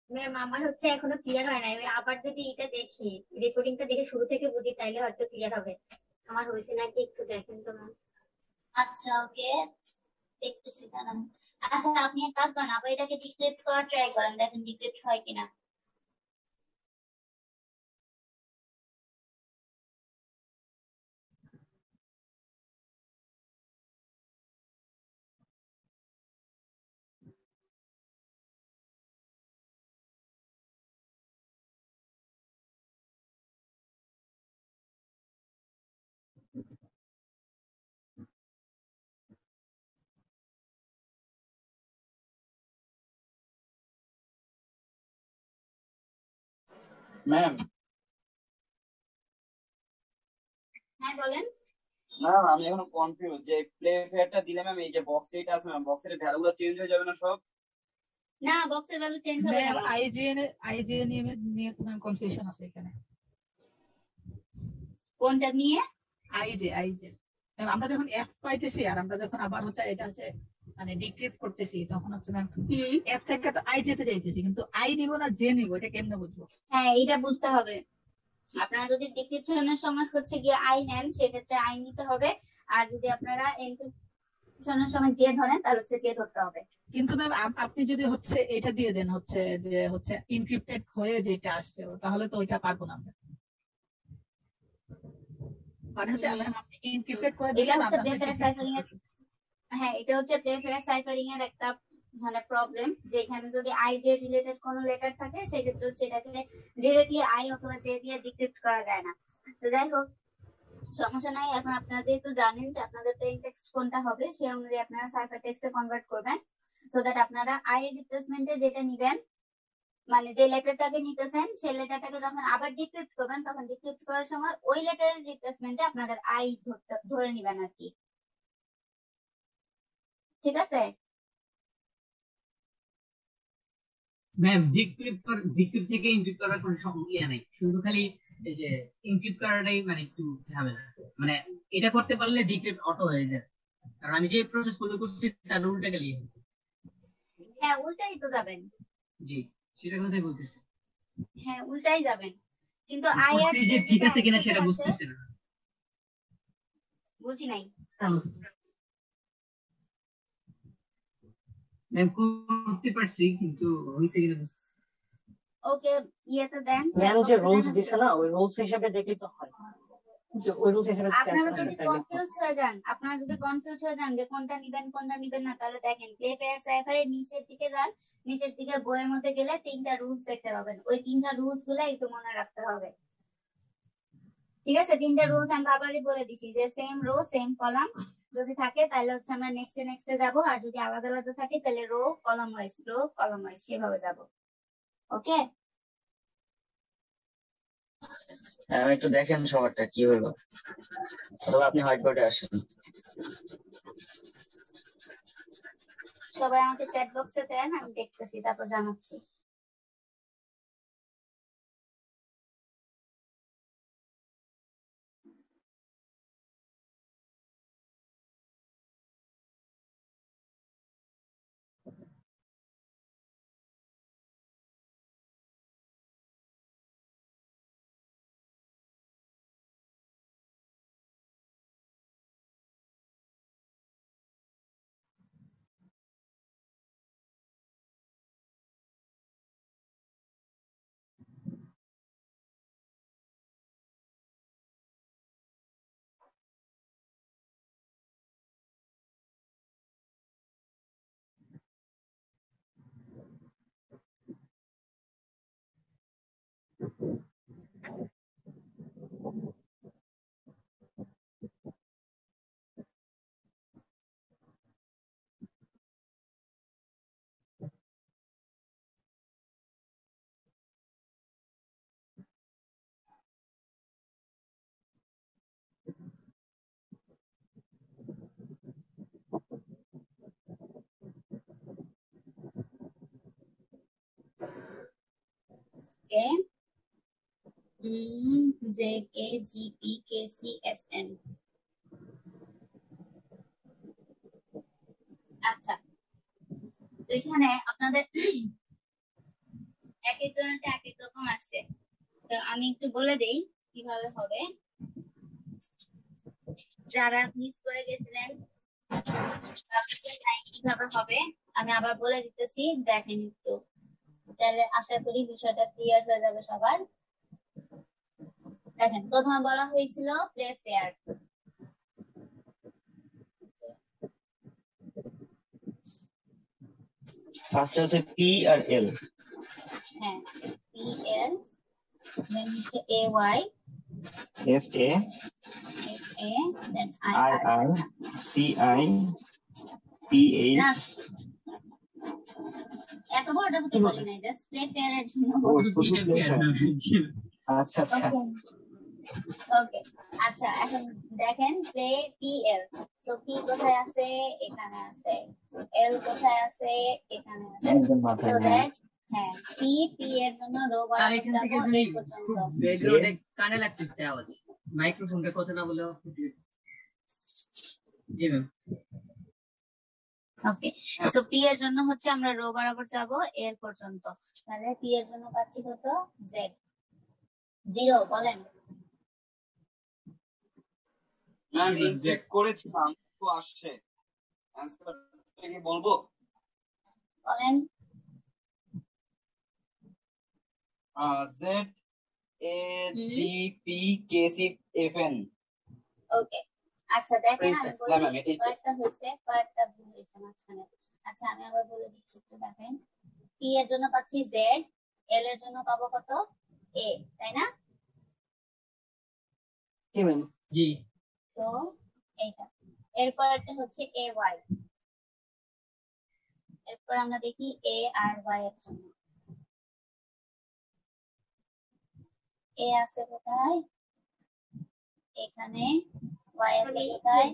ম্যাম আমার হচ্ছে এখনো ক্লিয়ার হয় নাই, ওই আবার যদি এটা দেখি, রেকর্ডিংটা দেখে শুরু থেকে বুঝি, তাইলে হয়তো ক্লিয়ার হবে। আমার হয়েছে নাকি একটু দেখেন তো ম্যাম। আচ্ছা ওকে, দেখতেছি দাঁড়ান। আচ্ছা আপনি এক কাজ করেন, আবার এটাকে ডিক্রিপ্ট করার ট্রাই করেন, দেখেন ডিক্রিপ্ট হয় কিনা। ম্যাম হ্যাঁ বলেন। ম্যাম আমি এখনো কনফিউজ যে প্লে ফেয়ারটা দিলে ম্যাম এই যে বক্স এইটা আছে ম্যাম, বক্সের ভ্যালুগুলো চেঞ্জ হয়ে যাবে না সব? না, বক্সের ভ্যালু চেঞ্জ হবে না। ম্যাম আইজিএন নিয়ে কোনো কনফিউশন আছে এখানে। কোনটা নিয়ে? আইজে ম্যাম, আমরা যখন এফ পাইতেছি আর আমরা যখন আবার হচ্ছে এটা হচ্ছে মানে ডিক্রিপ্ট করতেছি, তখন হচ্ছে ম্যাম এফ থেকে তো আই যেতে যাইতেছি, কিন্তু আই নিব না জে নিব, এটা কেমনে বুঝবো? হ্যাঁ, এটা বুঝতে হবে। আপনারা যদি ডিক্রিপশনের সময় হচ্ছে গিয়ে আই নেন, সেক্ষেত্রে আই নিতে হবে, আর যদি আপনারা এনক্রিপশনের সময় যে ধরেন তাহলে হচ্ছে যে ধরতে হবে। কিন্তু ম্যাম আপনি যদি হচ্ছে এটা দিয়ে দেন হচ্ছে যে হচ্ছে ইনক্রিপ্টেড হয়ে যেটা আসছে, তাহলে তো ওইটা পারবো না আমরা। মানে হচ্ছে আপনি ইনক্রিপ্টেড করে দিলে এটা হচ্ছে প্লে ফেয়ার সাইফারিং এর, হ্যাঁ এটা হচ্ছে প্লে ফেয়ার সাইফারিং এর একটা মানে প্রবলেম, যে এখানে যদি আই জে রিলেটেড কোনো লেটার থাকে সেক্ষেত্রে হচ্ছে এটাকে ডিরেক্টলি আই অথবা জে দিয়ে ডিক্রিপ্ট করা যায় না। তো যাই হোক, সমস্যা নাই। এখন আপনারা যেহেতু জানেন যে আপনাদের প্লেন টেক্সট কোনটা হবে, সেই অনুযায়ী আপনারা সাইফার টেক্সটে কনভার্ট করবেন, সো দ্যাট আপনারা আই এর রিপ্লেসমেন্টে যেটা নিবেন, মানে যে লেটারটাকে নিতেছেন সেই লেটারটাকে যখন আবার ডিক্রিপ্ট করবেন, তখন ডিক্রিপ্ট করার সময় ওই লেটারের রিপ্লেসমেন্টে আপনাদের আই ধরে নিবেন আর কি। ঠিক আছে ম্যাম? ডিক্রিপ্ট থেকে ইনক্রিপ্ট করার কোনো ইয়ে নাই, শুধু খালি এই যে ইনক্রিপ্ট করাটাই মানে একটু ঝামেলা, মানে এটা করতে পারলে ডিক্রিপ্ট অটো হয়ে যায়। আর আমি যে প্রসেস ফলো করছি তার উল্টা গেলেই হবে। হ্যাঁ উল্টাই তো যাবেন। জি সেটা কথাই বলতেছি। হ্যাঁ উল্টাই যাবেন, কিন্তু আই আর করছি যে ঠিক আছে কিনা সেটা বুঝতেছি না। বুঝি নাই। ম্যাম করতে পারছি কিন্তু হইছে কিনা বুঝতেছি। ওকে ইয়েতে দেন, ম্যাম যে রুলস দিছে না ওই রুলস হিসেবে দেখলে তো হয়। ওই রুলস হিসেবে আপনারা যদি কনফিউজ হয়ে যান যে কোনটা নিবেন না, তাহলে দেখেন প্লে পেয়ার সাইফারের নিচের দিকে যান, নিচের দিকে বইয়ের মধ্যে গেলে 3টা রুলস দেখতে পাবেন। ওই 3টা রুলস গুলো একটু মনে রাখতে হবে, ঠিক আছে? 3টা রুলস আমরা আবারই বলে দিছি যে সেম রো সেম কলাম যদি থাকে তাহলে হচ্ছে আমরা নেক্সটে যাব, আর যদি আলাদা আলাদা থাকে তাহলে রো কলাম ওয়াইজ সেভাবে যাব। ওকে একটু দেখেন সবারটা কি হলো, অথবা আপনি হোয়াইট বোর্ডে আসেন। সবাই আমাকে চ্যাট বক্সে দেন, আমি দেখতেছি তারপর জানাচ্ছি। ওকে JKGPKCFN। আচ্ছা এখানে আপনাদের এক একজনের এক এক রকম আসছে, তো আমি একটু বলে দেই কিভাবে হবে। যারা মিস করে গেছিলেন কিভাবে হবে আমি আবার বলে দিতেছি, দেখেন একটু, তাহলে আশা করি বিষয়টা ক্লিয়ার হয়ে যাবে সবার। দেখেন প্রথমে বলা হয়েছিল প্লে ফেয়ার, ফার্স্ট হচ্ছে পি আর এল। হ্যাঁ পি এল, দেন হচ্ছে A Y, F A, then I I, C I, P H. এত বড়টা তো বলি নাই, জাস্ট প্লে ফেয়ার এর জন্য। আচ্ছা আচ্ছা ওকে আচ্ছা এখন দেখেন play P L, so P কোথায় আছে? এখানে আছে। এল কোথায় আছে? এখানে আছে। সো দ্যাট হ্যাঁ পি এর জন্য রো আর এখান থেকে যদি ব্যাকগ্রাউন্ডে কানে লাগতেছে আওয়াজ, মাইক্রোফোনটা কথা না বলে। জি ম্যাম। ওকে সো পি এর জন্য হচ্ছে আমরা রো বরাবর যাব এল পর্যন্ত, তাহলে পি এর জন্য পাচ্ছি কত? জেড 0। বলেন ম্যাম ইনজেক্ট করেছিলাম তো আসছে, অ্যানসারটা কি বলবো? বলেন। Z A G P K C F N. Okay আচ্ছা দেখেন আমি বলে দিচ্ছি, কয়েকটা ভুল হয়েছে মাঝখানে। আচ্ছা আমি আবার বলে দিচ্ছি একটু দেখেন। পি এর জন্য পাচ্ছি জেড, এল এর জন্য পাবো কত? এ, তাই না? জি। তো এইটা এরপর একটা হচ্ছে এ ওয়াই, এরপর আমরা দেখি এ আর ওয়াই এর জন্য। এ আছে কোথায়? এখানে। ওয়াই আছে কোথায়?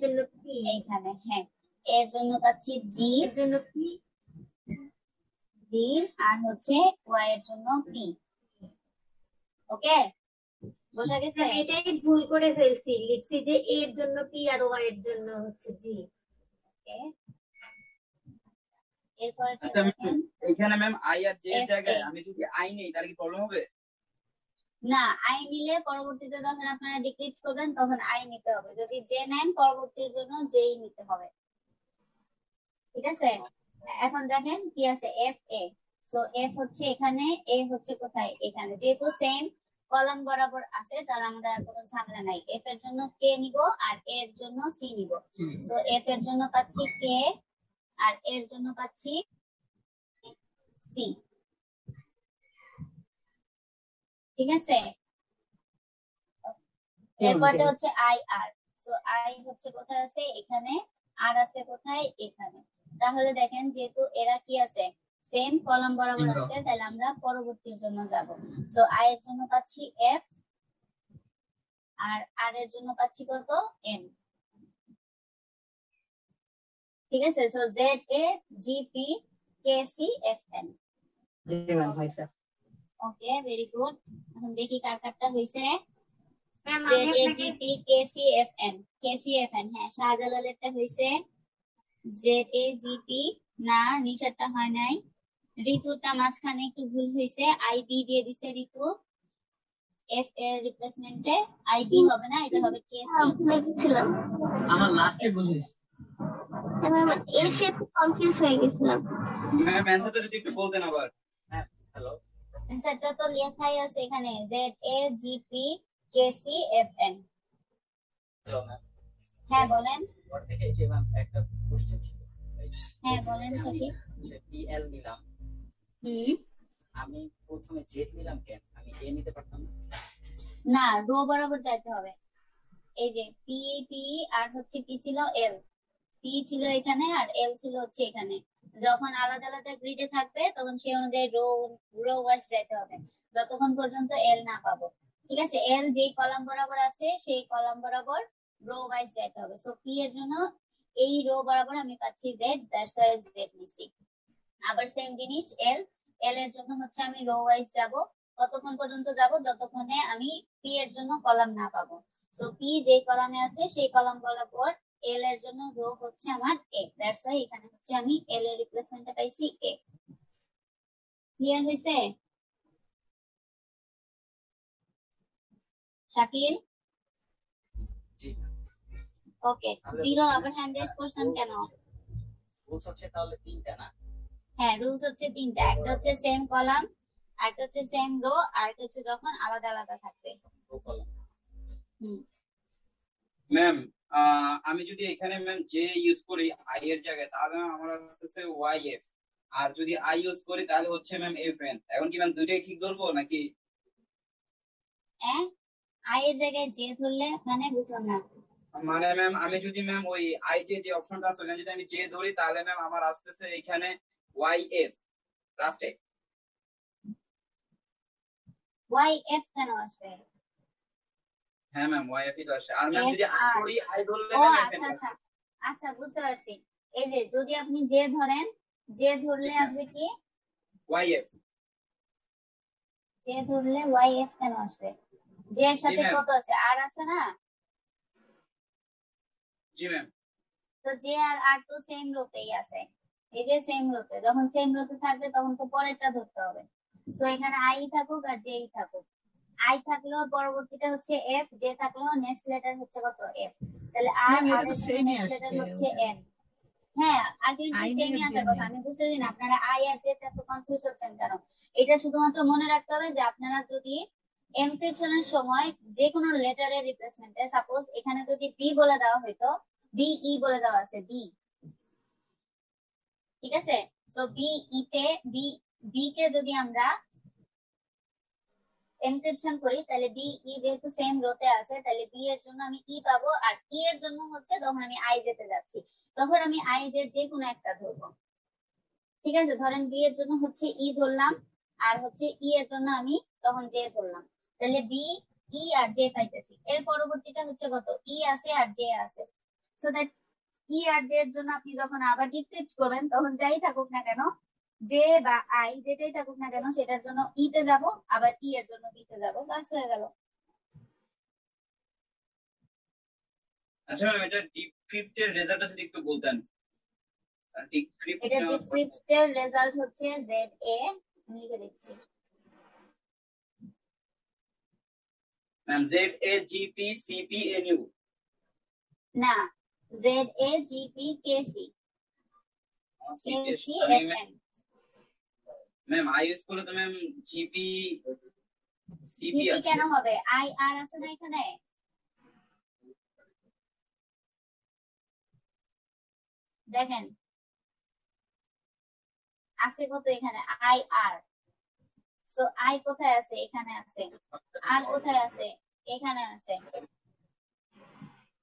এইখানে। হ্যাঁ এর জন্য পাচ্ছি জি, এর জন্য পি, জি আর হচ্ছে ওয়াই এর জন্য পি। ওকে বোঝা গেছে? এটাই ভুল করে ফেলছি, লিখছি যে এর জন্য পি আর ওয়াই এর জন্য হচ্ছে জি। এ এরপরে আচ্ছা দেখেন এখানে ম্যাম আই আর জে এর FA জায়গায় আমি যদি আই নেই তাহলে কি প্রবলেম হবে? না, আই নিলে পরবর্তীতে যখন আপনারা ডিক্রিপ্ট করবেন তখন আই নিতে হবে, যদি জে নেন পরবর্তীর জন্য জেই নিতে হবে। ঠিক আছে, এখন দেখেন কি আছে এফ এ। সো এফ হচ্ছে এখানে, এ হচ্ছে কোথায় এখানে, যেহেতু সেম কলাম বরাবর আছে তাহলে আমাদের আর কোনো ঝামেলা নাই। এফ এর জন্য কে নিব আর এ এর জন্য সি নিব। সো এফ এর জন্য পাচ্ছি কে আর এর জন্য পাচ্ছি সি। ঠিক আছে, এরপরটা হচ্ছে আই আর। সো আই হচ্ছে কোথায় আছে এখানে, আর আছে কোথায় এখানে। তাহলে দেখেন যেহেতু এরা কি আছে সেম কলাম বরাবর আছে তাহলে আমরা পরবর্তীর জন্য যাব। সো আই এর জন্য পাচ্ছি এফ আর আর এর জন্য পাচ্ছি কত এন। ঠিক আছে, so Z A G P K C F N. জি ম্যাম হয়েছে। Okay, very good. এখন দেখি কার কারটা হইছে। ম্যাম জেড আমি এ আপনাকে G P K C F N, K C F N. হ্যাঁ, শাহজালালেরটা হইছে জেড এ জি পি, না নিশারটা হয় নাই। ঋতুটা মাঝখানে একটু ভুল হইছে, আই বি দিয়ে দিছে ঋতু। এফ এর রিপ্লেসমেন্টে আই বি হবে না, এটা হবে কে সি। লিখছিলাম আমার লাস্টে বলিস ম্যাম, এসে কনফিউজ হয়ে গেছিলাম। ম্যাম অ্যানসারটা যদি একটু বলতেন আবার। হ্যাঁ হ্যালো, অ্যানসারটা তো লেখাই আছে এখানে, Z A G P K C F N. Hello ma'am. হ্যাঁ বলেন। ওর থেকে এই যে ম্যাম একটা কোশ্চেন ছিল। হ্যাঁ বলেন সঠিক। পিএল নিলাম, আমি প্রথমে জেড নিলাম কেন? আমি এ নিতে পারতাম না? না, রো বরাবর যাইতে হবে। এই যে পি পি আর হচ্ছে কি ছিল এল, পি ছিল এখানে আর এল ছিল হচ্ছে এখানে। যখন আলাদা আলাদা গ্রিডে থাকবে তখন সেই অনুযায়ী রো রো ওয়াইজ যাইতে হবে যতক্ষণ পর্যন্ত এল না পাবো। ঠিক আছে, এল যেই কলাম বরাবর আছে সেই কলাম বরাবর রো ওয়াইজ যাইতে হবে। সো পি এর জন্য এই রো বরাবর আমি পাচ্ছি জেড, দ্যাটস ওয়াই জেড নিছি। আবার সেম জিনিস এল, এল এর জন্য হচ্ছে আমি রো ওয়াইজ যাব, ততক্ষণ পর্যন্ত যাব যতক্ষণে আমি পি এর জন্য কলাম না পাবো। সো পি যে কলামে আছে সেই কলাম বরাবর এল এর জন্য রো হচ্ছে আমার এ, দ্যাটস ওয়াই এখানে হচ্ছে আমি এল এর রিপ্লেসমেন্টে পাইছি এ। ক্লিয়ার হইছে শাকিল? জি। ওকে, জিরো আবার হ্যান্ড রেজ করছেন কেন? রুলস হচ্ছে তাহলে তিনটা না? হ্যাঁ, রুলস হচ্ছে তিনটা, একটা হচ্ছে সেম কলাম, আরেকটা হচ্ছে সেম রো, আরেকটা হচ্ছে যখন আলাদা আলাদা থাকবে। ম্যাম আমি যদি এখানে ম্যাম জে ইউজ করি আই এর জায়গায় তাহলে আমার আসতেছে ওয়াই এফ, আর যদি আই ইউজ করি তাহলে হচ্ছে ম্যাম এফ এন। এখন কি ম্যাম দুইটাই ঠিক ধরবো নাকি? আই এর জায়গায় জে ধরলে মানে বুঝলাম না। মানে ম্যাম আমি যদি ম্যাম ওই আই যে অপশনটা আছে ওখানে যদি আমি জে ধরি তাহলে ম্যাম আমার আসতেছে এখানে ওয়াই এফ লাস্টে। ওয়াই এফ কেন আসবে? হ্যাঁ ম্যাম ওয়াই এফ ই তো আসে। আর ম্যাম যদি আই ধরি আই ধরলে ও ম্যাম এফ এন। আচ্ছা আচ্ছা আচ্ছা, বুঝতে পারছি। এই যে যদি আপনি জে ধরেন, জে ধরলে আসবে কি ওয়াই এফ। জে ধরলে ওয়াই এফ কেন আসবে? জে এর সাথে কত আছে, আর আছে না? জি ম্যাম। তো জে আর আর তো সেম রোতেই আছে, এই যে সেম রোতে, যখন সেম রোতে থাকবে তখন তো পরেরটা ধরতে হবে। সো এখানে আই থাকুক আর জে থাকুক, আই থাকলেও পরবর্তীটা হচ্ছে এফ, জে থাকলেও নেক্সট লেটার হচ্ছে কত এফ, তাহলে আর আর এর নেক্সট লেটার হচ্ছে এন। হ্যাঁ, আলটিমেটলি সেমই আসার কথা। আমি বুঝতেছি না আপনারা আই আর জে তে এত কনফিউজ হচ্ছেন কেন। এটা শুধুমাত্র মনে রাখতে হবে যে আপনারা যদি এনক্রিপশনের সময় যে কোনো লেটারের রিপ্লেসমেন্টে, সাপোজ এখানে যদি বি বলে দেওয়া হইতো, বি ই বলে দেওয়া আছে বি, ঠিক আছে, সো বি ই তে বি কে যদি আমরা এনক্রিপশন করি তাহলে বি ই যেহেতু সেম রোতে আছে তাহলে বি এর জন্য আমি ই পাবো, আর ই এর জন্য হচ্ছে তখন আমি আই যেতে যাচ্ছি তখন আমি আই জেড যে কোনো একটা ধরবো। ঠিক আছে, ধরেন বি এর জন্য হচ্ছে ই ধরলাম আর হচ্ছে ই এর জন্য আমি তখন জে ধরলাম, তাহলে বি ই আর জে পাইতেছি। এর পরবর্তীটা হচ্ছে কত ই আছে আর জে আছে, সো দ্যাট ই আর জে এর জন্য আপনি যখন আবার ডিক্রিপ্ট করবেন তখন যাই থাকুক না কেন, জে বা আই যেটাই থাকুক না কেন সেটার জন্য ই তে যাব, আবার ই এর জন্য বি তে যাব, বাস হয়ে গেল। আচ্ছা ম্যাম, এটা ডিক্রিপ্টের রেজাল্টটা যদি একটু বলতেন। ডিক্রিপ্ট এটা ডিক্রিপ্টের রেজাল্ট হচ্ছে ZA, আমি লিখে দিচ্ছি। ম্যাম ZAGPCPNU না, ZAGPKC KCFN। Ma'am I use করলে তো ম্যাম জিপি সিপি জিপি আছে। কেন হবে? আই আর আছে না এখানে? দেখেন আছে কত এখানে, আই আর। সো আই কোথায় আছে? এখানে আছে। আর কোথায় আছে? এখানে আছে।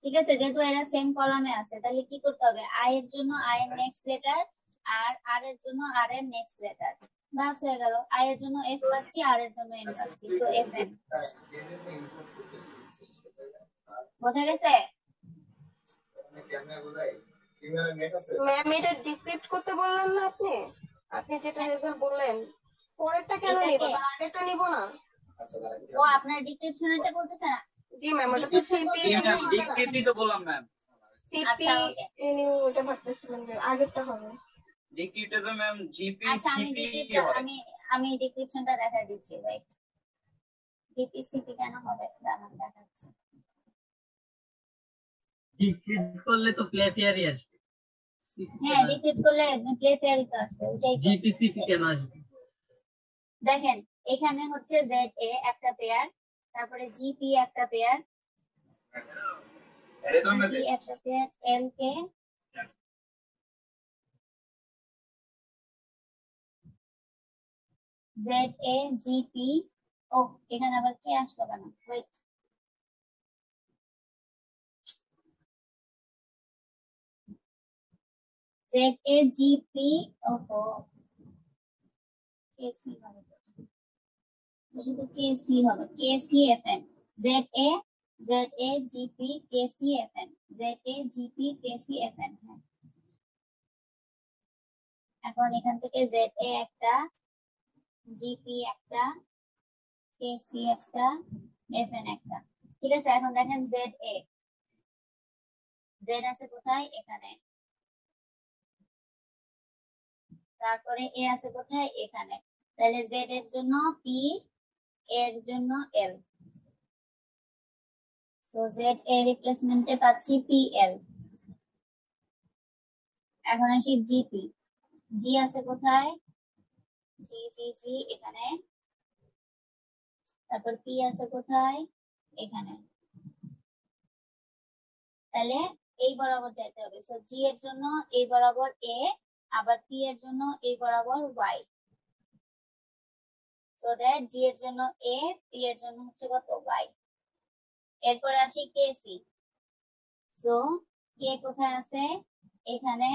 ঠিক আছে, যেহেতু এরা সেম কলামে আছে তাহলে কি করতে হবে? আই এর জন্য আই এর নেক্সট লেটার, আর আর এর জন্য আর এর নেক্সট লেটার। বাস হয়ে গেল। আই এর জন্য এফ পাচ্ছি, আর এর জন্য এন পাচ্ছি। So F N. বোঝা গেছে? ম্যাম এটা ডিক্রিপ্ট করতে বললেন না আপনি? আপনি যেটা রেজাল্ট বললেন পরেরটা কেন নিব? তার আগেরটা নিব না? ও আপনার ডিক্রিপশনেরটা বলতেছে না? জি ম্যাম, ওটা তো সিপি ডিক্রিপ্টই তো বললাম ম্যাম। সিপি এনিউ ওটা ভাবতেছিলাম যে আগেরটা হবে। ডিক্রিপ্টে তো ম্যাম জিপি আচ্ছা সিপি আমি ডিক্রিপশনটা দেখাই দিচ্ছি। ওয়েট, জিপি সিপি কেন হবে দাঁড়ান দেখাচ্ছি। ডিক্রিপ্ট করলে তো প্লে ফেয়ারই আসবে। হ্যাঁ, ডিক্রিপ্ট করলে প্লে ফেয়ারই তো আসবে, ওটাই তো। জিপিসিপি কেন আসবে? দেখেন এখানে হচ্ছে ZA একটা পেয়ার, তারপরে GP একটা পেয়ার, GP একটা পেয়ার, LK ZA GP। ও এখানে আবার কে আসলো কেন? Wait, ZA GP। ওহো, KC হবে, শুধু KC হবে, KCFN। ZA GP KCFN, ZA GP KCFN। হ্যাঁ, এখন এখান থেকে ZA একটা, GP একটা, KC একটা, FN একটা। ঠিক আছে, এখন দেখেন ZA, Z আছে কোথায়? এখানে। তারপরে A আছে কোথায়? এখানে। তাহলে Z এর জন্য P, এর জন্য L। সো Z এর রিপ্লেসমেন্টে পাচ্ছি PL। এখন আসি GP। G আছে কোথায়? G G G এখানে। তারপর P আছে কোথায়? এখানে। তাহলে এই বরাবর যাইতে হবে। সো G এর জন্য এই বরাবর A, আবার P এর জন্য এই বরাবর Y। সো দ্যাট G এর জন্য A, P এর জন্য হচ্ছে কত? Y। এরপর আসি KC। সো K কোথায় আছে? এখানে।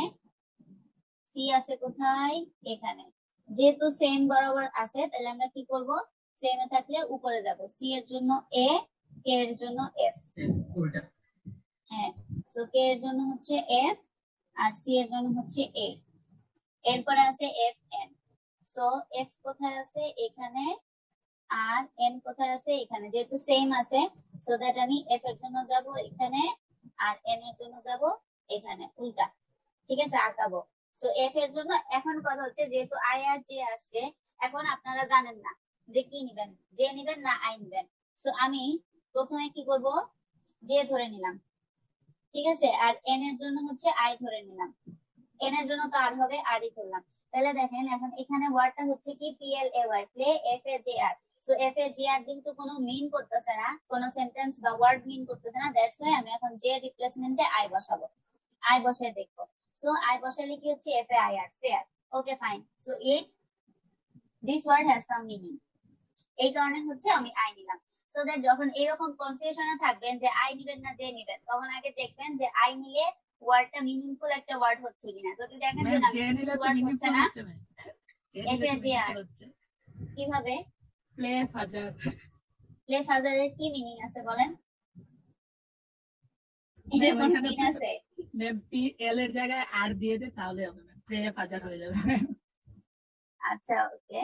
C আছে কোথায়? এখানে। যেহেতু সেম বরাবর আছে তাহলে আমরা কি করব? সেম এ থাকলে উপরে যাব। C এর জন্য A, K এর জন্য F। হ্যাঁ, সো K এর জন্য হচ্ছে F আর C এর জন্য হচ্ছে A। এরপরে আছে FN। সো F কোথায় আছে? এখানে। আর N কোথায় আছে? এখানে। যেহেতু সেম আছে সো দ্যাট আমি F এর জন্য যাব এখানে আর N এর জন্য যাব এখানে, উল্টা। ঠিক আছে, আঁকাবো। সো F এর জন্য এখন কথা হচ্ছে যেহেতু I আর J আসছে, এখন আপনারা জানেন না যে কি নিবেন, J নিবেন না I নিবেন। সো আমি প্রথমে কি করব? J ধরে নিলাম। ঠিক আছে, আর N এর জন্য হচ্ছে I ধরে নিলাম। N এর জন্য তো R হবে, R ই ধরলাম। তাহলে দেখেন এখন এখানে ওয়ার্ডটা হচ্ছে কি? PLAY, play FAJR। So FAJR যেহেতু কোনো মিন করতেছে না, কোনো সেন্টেন্স বা ওয়ার্ড মিন করতেছে না, দ্যাটস ওয়াই আমি এখন J রিপ্লেসমেন্টে I বসাবো। I বসে দেখবো। সো I বসালে কি হচ্ছে? FAIR, fair. Okay fine. So this word has some meaning. এই কারণে হচ্ছে আমি I নিলাম। সো দ্যাট যখন এরকম কনফিউশনে থাকবেন যে I নিবেন না J নিবেন, তখন আগে দেখবেন যে I নিলে ওয়ার্ডটা মিনিংফুল একটা ওয়ার্ড হচ্ছে কিনা। যদি দেখেন যে না মিনিংফুল ওয়ার্ড হচ্ছে না, FAJR কিভাবে? প্লে ফাজার। প্লে ফাজারের কি মিনিং আছে বলেন? এরকম মিনিং আছে? ম্যাম PL এর জায়গায় আর দিয়ে দে তাহলে হবে না, প্লে ফাজার হয়ে যাবে। আচ্ছা ওকে,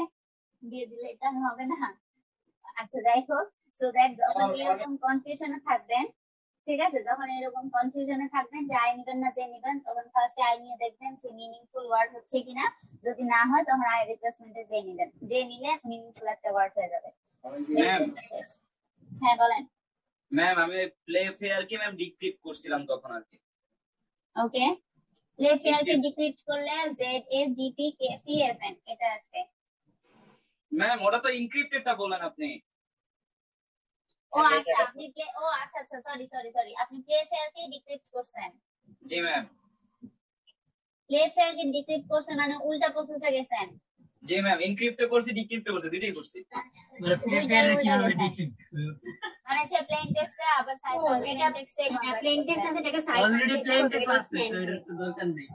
দিয়ে দিলে এটা হবে না। আচ্ছা যাই হোক, সো দ্যাট যখন এরকম কনফিউশনে থাকবেন, ঠিক আছে, যখন এরকম কনফিউশনে থাকবেন যে আই নিবেন না জে নিবেন, তখন ফার্স্টে আই নিয়ে দেখবেন সে মিনিংফুল ওয়ার্ড হচ্ছে কিনা। যদি না হয় তখন আই রিপ্লেসমেন্টে জে নিবেন, জে নিলে মিনিংফুল একটা ওয়ার্ড হয়ে যাবে। ম্যাম শেষ। হ্যাঁ বলেন। ম্যাম আমি প্লে ফেয়ার কে ম্যাম ডিক্রিপ্ট করছিলাম তখন আর কি। ওকে, প্লে ফেয়ার কে ডিক্রিপ্ট করলে ZAGPKCFN এটা আসবে। ম্যাম ওটা তো ইনক্রিপ্টেডটা বলেন আপনি। ও আচ্ছা, আপনি আচ্ছা সরি আপনি প্লে ফেয়ার কে ডিক্রিপ্ট করছেন। জি ম্যাম। প্লে ফেয়ার কে ডিক্রিপ্ট করছেন মানে উল্টা প্রসেসে গেছেন। জি ম্যাম, ইনক্রিপ্ট করছি ডিক্রিপ্ট করছি দুটোই করছি। মানে প্লে ফেয়ার কিভাবে ডিক্রিপ্ট মানে সে প্লেন টেক্সটে আবার সাইফার প্লেন টেক্সটে প্লেন টেক্সট আছে এটাকে সাইফার অলরেডি প্লেন টেক্সট আছে তো এর তো দরকার নেই।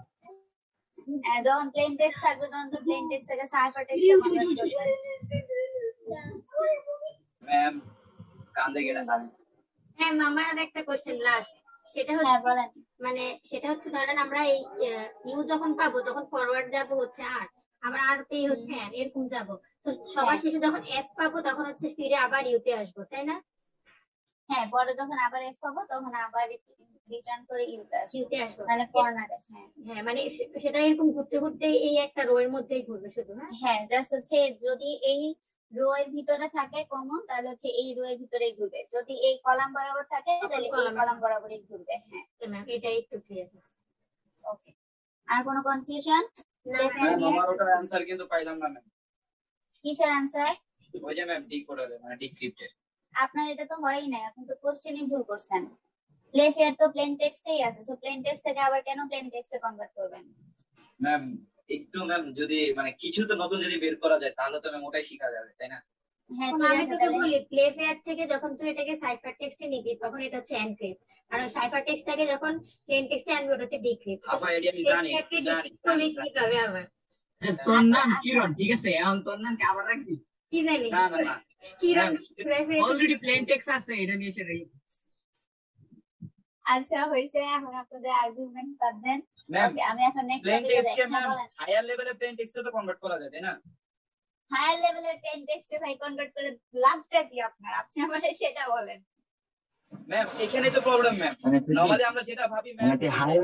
যখন প্লেন টেক্সট থাকবে তখন তো প্লেন টেক্সট থেকে সাইফার টেক্সটে কনভার্ট করবেন। ম্যাম কান্দে গেলা। হ্যাঁ আমার একটা কোশ্চেন লাস্ট, সেটা হচ্ছে মানে সেটা হচ্ছে ধরেন আমরা এই ইউ যখন পাবো তখন ফরওয়ার্ড যাব হচ্ছে আর আবার আর পে হচ্ছে এন, এরকম যাব। তো সবার শেষে যখন এফ পাবো তখন হচ্ছে ফিরে আবার ইউতে আসবো, তাই না? হ্যাঁ, পরে যখন আবার এফ পাবো তখন আবার রিটার্ন করে ইউতে আসবো মানে কর্নারে। হ্যাঁ মানে সেটা এরকম ঘুরতে ঘুরতে এই একটা রো এর মধ্যেই ঘুরবে শুধু। হ্যাঁ জাস্ট হচ্ছে যদি এই রো এর ভিতরে থাকে কমন তাহলে হচ্ছে এই রো এর ভিতরেই ঘুরবে, যদি এই কলাম বরাবর থাকে তাহলে এই কলাম বরাবরই ঘুরবে। হ্যাঁ ম্যাম এটাই একটু ক্লিয়ার। ওকে, আর কোনো কনফিউশন? ম্যাম আমার ওটার आंसर কিন্তু পাইলাম না ম্যাম। কিসের आंसर? ওই যে ম্যাম ডিকোডার মানে ডিক্রিপ্টেড। আপনার এটা তো হয়ই না, আপনি তো কোশ্চেনই ভুল করছেন। প্লে ফেয়ার তো প্লেন টেক্সটেই আছে, সো প্লেন টেক্সট থেকে আবার কেন প্লেন টেক্সটে কনভার্ট করবেন? ম্যাম একটু ম্যাম যদি মানে কিছু তো নতুন যদি বের করা যায় তাহলে তো ম্যাম ওটাই শেখা যাবে, তাই না? হ্যাঁ আমি তোকে বলি প্লে ফেয়ার থেকে যখন তুই এটাকে সাইফার টেক্সটে নিবি তখন এটা হচ্ছে এনক্রিপ্ট, আর ওই সাইফার টেক্সটটাকে যখন প্লেন টেক্সটে আনবি ওটা হচ্ছে ডিক্রিপ্ট। আপা এডি আমি জানি কি হবে আবার তোর নাম কিরণ, ঠিক আছে? এখন তোর নাম কি আবার রাখবি? কি জানি না না না কিরণ অলরেডি প্লেন টেক্সট আছে, এটা নিয়ে এসে রাখি। আচ্ছা হইছে, এখন আপনাদের আর্গুমেন্ট বাদ দেন। ওকে আমি এখন নেক্সট প্লেন টপিকে টেক্সটকে যাই। ম্যাম হায়ার লেভেলে প্লেন টেক্সটে তো কনভার্ট করা যায়, তাই না? হায়ার লেভেলের প্লেন টেক্সটে ভাই কনভার্ট করে লাভটা কি আপনার? আপনি আমাকে সেটা বলেন। ম্যাম এখানেই তো প্রবলেম ম্যাম। নরমালি আমরা যেটা ভাবি ম্যাম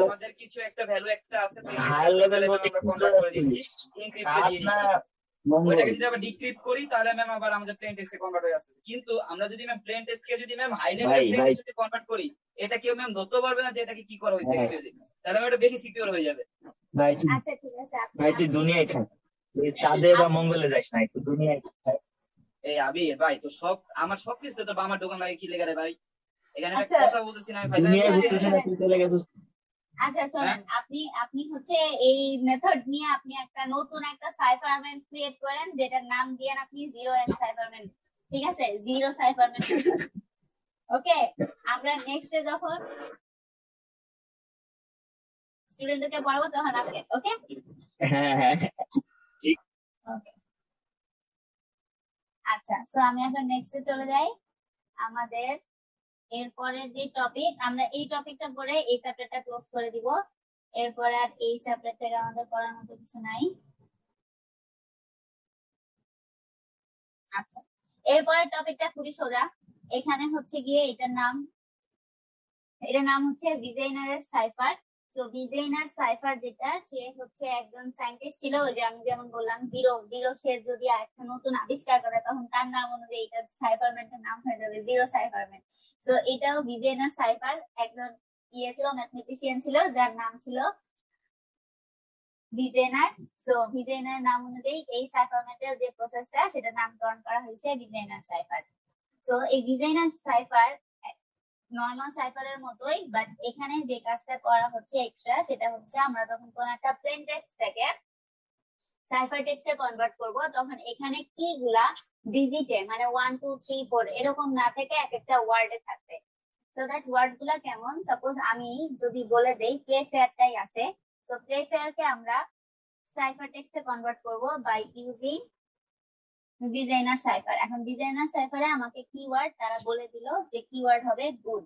আমাদের কিছু একটা ভ্যালু একটা আছে, হায়ার লেভেল বলতে কনভার্ট করে দিচ্ছি ওইটাকে যদি আমরা ডিক্রিপ্ট করি তাহলে ম্যাম আবার আমাদের প্লেন টেক্সটে কনভার্ট হয়ে আসছে। কিন্তু আমরা যদি ম্যাম প্লেন টেক্সটকে যদি ম্যাম হাই লেভেলের প্লেন টেক্সটে কনভার্ট করি এটা কেউ ম্যাম ধরতে পারবে না যে এটাকে কি করা হয়েছে অ্যাকচুয়ালি, তাহলে এটা বেশি সিকিউর হয়ে যাবে। ভাই আচ্ছা ঠিক আছে, ভাই তুই দুনিয়ায় থাক, তুই চাঁদে বা মঙ্গলে যাস না, তুই দুনিয়ায় থাক। এই আবির ভাই তো সব আমার সবকিছু তো আমার দোকান লাগে কি লেগে রে ভাই, এখানে আচ্ছা, একটা কথা বলতেছি না আমি ভাই। দুনিয়ায় বুঝতেছ না তুই চলে গেছিস। আচ্ছা শোনেন, আপনি হচ্ছে এই মেথড নিয়ে আপনি একটা নতুন একটা সাইফারমেন্ট ক্রিয়েট করেন যেটার নাম দিয়েন আপনি জিরো এন্ড সাইফারমেন্ট, ঠিক আছে? জিরো সাইফারমেন্ট। ওকে, আমরা নেক্সটে যখন স্টুডেন্টদেরকে পড়াবো তখন আপনি ওকে। হ্যাঁ হ্যাঁ ঠিক। ওকে আচ্ছা, সো আমি এখন নেক্সটে চলে যাই। আমাদের এরপরের যে টপিক, আমরা এই টপিকটা পড়ে এই চ্যাপ্টারটা ক্লোজ করে দিব। এরপরে আর এই চ্যাপ্টার থেকে আমাদের পড়ার মতো কিছু নাই। আচ্ছা, এরপরের টপিকটা খুবই সোজা। এখানে হচ্ছে গিয়ে এটার নাম হচ্ছে ভিজেইনারের সাইফার। সো ভিজেইনার সাইফার যেটা, সে হচ্ছে একজন সায়েন্টিস্ট ছিল, ওই যে আমি যেমন বললাম জিরো সে যদি একটা নতুন আবিষ্কার করে তখন তার নাম অনুযায়ী এটা সাইফারমেন্টের নাম হয়ে যাবে জিরো সাইফারমেন্ট। সো এটাও ভিজেইনার সাইফার, একজন ছিল ম্যাথমেটিশিয়ান ছিল যার নাম ছিল ভিজেইনার। সো ভিজেইনার নাম অনুযায়ী এই সাইফারমেন্টের যে প্রসেসটা সেটা নামকরণ করা হয়েছে ভিজেইনার সাইফার। সো এই ভিজেইনার সাইফার নরমাল সাইফারের মতোই, বাট এখানে যে কাজটা করা হচ্ছে এক্সট্রা সেটা হচ্ছে আমরা যখন কোন একটা প্লেন টেক্সট থেকে সাইফার টেক্সটে কনভার্ট করব তখন এখানে কি গুলা ডিজিটে মানে 1 2 3 4 এরকম না থেকে এক একটা ওয়ার্ডে থাকবে। সো দ্যাট ওয়ার্ড গুলা কেমন, সাপোজ আমি যদি বলে দেই প্লে ফেয়ারটাই আছে, সো প্লে ফেয়ারকে আমরা সাইফার টেক্সটে কনভার্ট করব বাই ইউজিং ডিজাইনার সাইফার। এখন ডিজাইনার সাইফারে আমাকে কিওয়ার্ড তারা বলে দিল যে কিওয়ার্ড হবে গুড,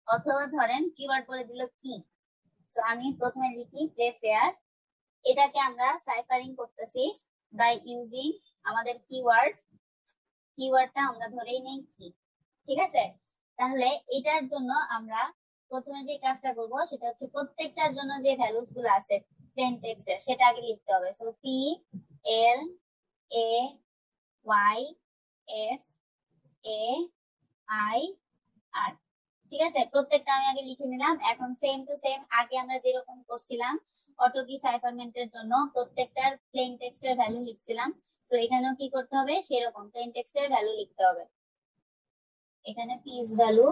অথবা ধরেন কিওয়ার্ড বলে দিল কি। সো আমি প্রথমে লিখি প্লে ফেয়ার, এটাকে আমরা সাইফারিং করতেছি বাই ইউজিং আমাদের কিওয়ার্ডটা আমরা ধরেই নেই কি, ঠিক আছে? তাহলে এটার জন্য আমরা প্রথমে যে কাজটা করব সেটা হচ্ছে প্রত্যেকটার জন্য যে ভ্যালুস গুলো আছে প্লেন টেক্সটের সেটা আগে লিখতে হবে। So P L A Y F A I R, ঠিক আছে? প্রত্যেকটা আমি আগে লিখে নিলাম। এখন সেম টু সেম আগে আমরা যেরকম করছিলাম অটোকি সাইফারমেন্টের জন্য প্রত্যেকটার প্লেন টেক্সটের ভ্যালু লিখছিলাম, সো এখানেও কি করতে হবে সেরকম প্লেন টেক্সটের ভ্যালু লিখতে হবে। এখানে পিস ভ্যালু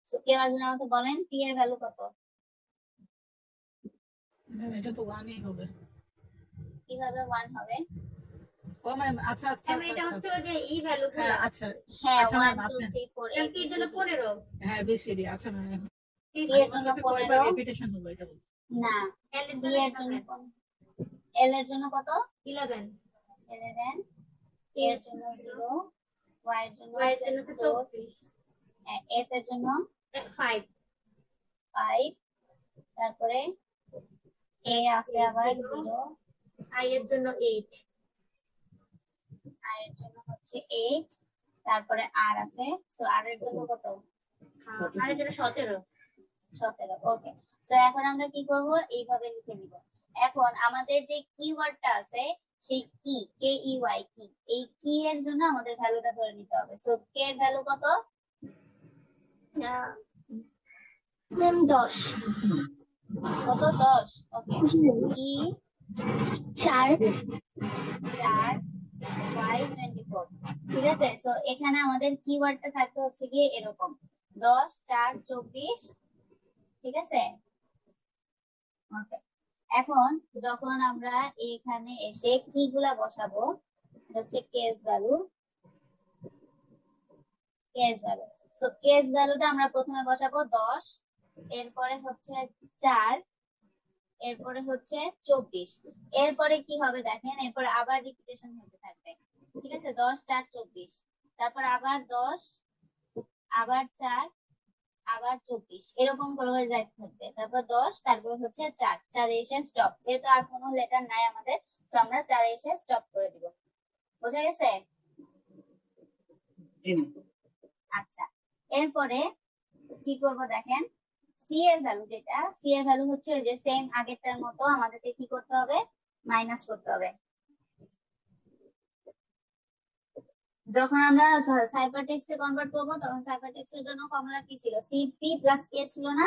সো কেউ একজন আমাকে বলেন পি এর ভ্যালু কত? ম্যাম এটা তো 1ই হবে। কিভাবে 1 হবে? ও ম্যাম আচ্ছা আচ্ছা ম্যাম এটা হচ্ছে ওই যে ই ভ্যালুগুলো। আচ্ছা হ্যাঁ আচ্ছা 1 ম্যাম 2 আপনি 3 4 এর কি জন্য 15? হ্যাঁ বিসিডি আচ্ছা ম্যাম পি এর জন্য 15 রিপিটেশন হবে এটা বলছি। না এল এর পি জন্য এর জন্য এল এর জন্য কত? 11 এর জন্য 0 ওয়াই এর জন্য 24, এফ এর জন্য 5, তারপরে এ আছে আবার 0, আই এর জন্য 8, আই এর জন্য হচ্ছে 8, তারপরে আর আছে, সো আর এর জন্য কত? আর এর জন্য 17। ওকে, সো এখন আমরা কি করব এইভাবে লিখে নিব। এখন আমাদের যে কিওয়ার্ডটা আছে সেই কি কে ই ওয়াই কি, এই কি এর জন্য আমাদের ভ্যালুটা ধরে নিতে হবে। সো কে এর ভ্যালু কত? ম্যাম 10 কত? 10। ওকে, ই 4 ওয়াই 24, ঠিক আছে? সো এখানে আমাদের কিওয়ার্ডটা থাকতে হচ্ছে গিয়ে এরকম 10 4 24, ঠিক আছে? ওকে, এখন যখন আমরা এখানে এসে কি গুলা বসাবো হচ্ছে কেস ভ্যালু, সো কেস ভ্যালুটা আমরা প্রথমে বসাবো 10, এরপরে হচ্ছে 4, এরপরে হচ্ছে 24, এরপরে কি হবে দেখেন, এরপরে আবার রিপিটেশন হতে থাকবে, ঠিক আছে? 10 4 24, তারপর আবার 10, আবার 4, আবার 24, এরকম করে যাইতে থাকবে। তারপর 10, তারপর হচ্ছে 4 এসে স্টপ। যেহেতু আর কোনো লেটার নাই আমাদের, সো আমরা 4 এসে স্টপ করে দিব। বোঝা গেছে? আচ্ছা, এরপরে কি করব দেখেন, সি এর ভ্যালু যেটা, সি এর ভ্যালু হচ্ছে ওই যে সেম আগেরটার মতো আমাদেরকে কি করতে হবে, মাইনাস করতে হবে। যখন আমরা সাইফার টেক্সটে কনভার্ট করব তখন সাইফার টেক্সটের জন্য ফর্মুলা কি ছিল? সিপি প্লাস কে ছিল না?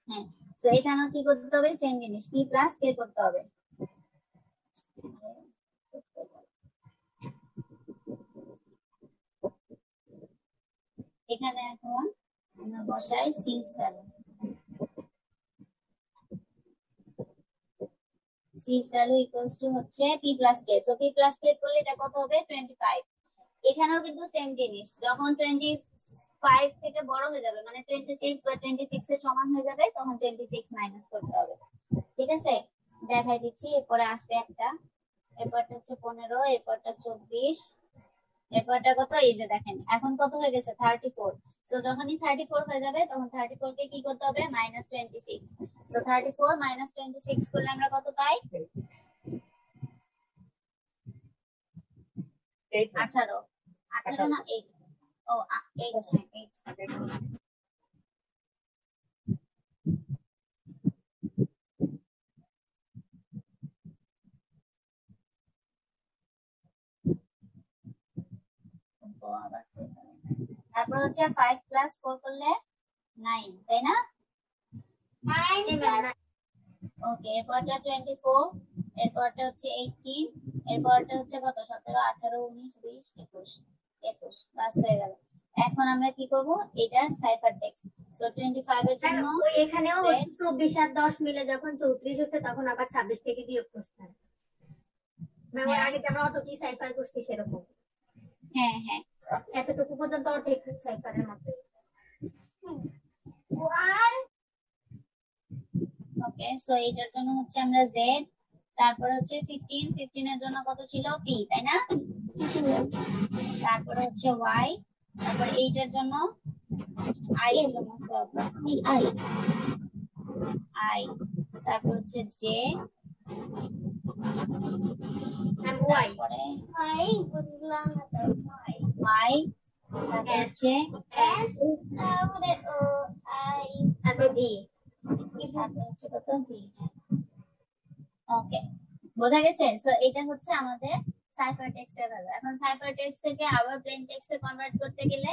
হ্যাঁ, সো এখানেও কি করতে হবে, সেম জিনিস পি প্লাস কে করতে হবে। এখানে এখন আমরা বসাই সিস ভ্যালু, সিস ভ্যালু ইকুয়ালস টু হচ্ছে P plus K. So P plus K করলে এটা কত হবে? 25। এখানেও কিন্তু সেম জিনিস, যখন 25 থেকে বড় হয়ে যাবে মানে 26 বা 26 এর সমান হয়ে যাবে তখন 26 মাইনাস করতে হবে, ঠিক আছে? দেখাই দিচ্ছি। এরপরে আসবে একটা, এরপরটা হচ্ছে 15, এরপরটা 24, এরপরটা কত? এই যে দেখেন এখন কত হয়ে গেছে? 34। সো যখনই 34 হয়ে যাবে তখন 34 কে কি করতে হবে? মাইনাস 26। সো 34 মাইনাস 26 করলে আমরা কত পাই? 18 না 8? ও 8, হ্যাঁ 8। তারপর হচ্ছে 5 প্লাস 4 করলে 9, তাই না? ওকে, এরপরটা 24, এরপরটা হচ্ছে 18, এরপরটা হচ্ছে কত? 17 18 19 20 21 বাস হয়ে গেল। এখন আমরা কি করব, এটার সাইফার টেক্সট। সো 25 এর জন্য এখানেও 24 আর 10 মিলে যখন 34 হচ্ছে তখন আবার 26 থেকে বিয়োগ করতে হবে। মানে আগে যেমন অটো কি সাইফার করছি সেরকম। হ্যাঁ হ্যাঁ, এতটুকু পর্যন্ত অটো সাইফারের মতো। ওকে, সো এটার জন্য হচ্ছে আমরা z, তারপর হচ্ছে 15 এর জন্য কত ছিল? p, তাই না? তারপর হচ্ছে y, তারপর 8 এর জন্য i ছিল, i, তারপর হচ্ছে জে, ওয়াই, ওয়াই বুঝলাম না, ওয়াই, তারপর হচ্ছে এস, তারপরে ও আই, তারপর ভি, তারপর হচ্ছে কত ভি। ওকে, বোঝা গেছে? সো এটা হচ্ছে আমাদের সাইফার টেক্সটের ভ্যালু। এখন সাইফার টেক্সট থেকে আবার প্লেন টেক্সটে কনভার্ট করতে গেলে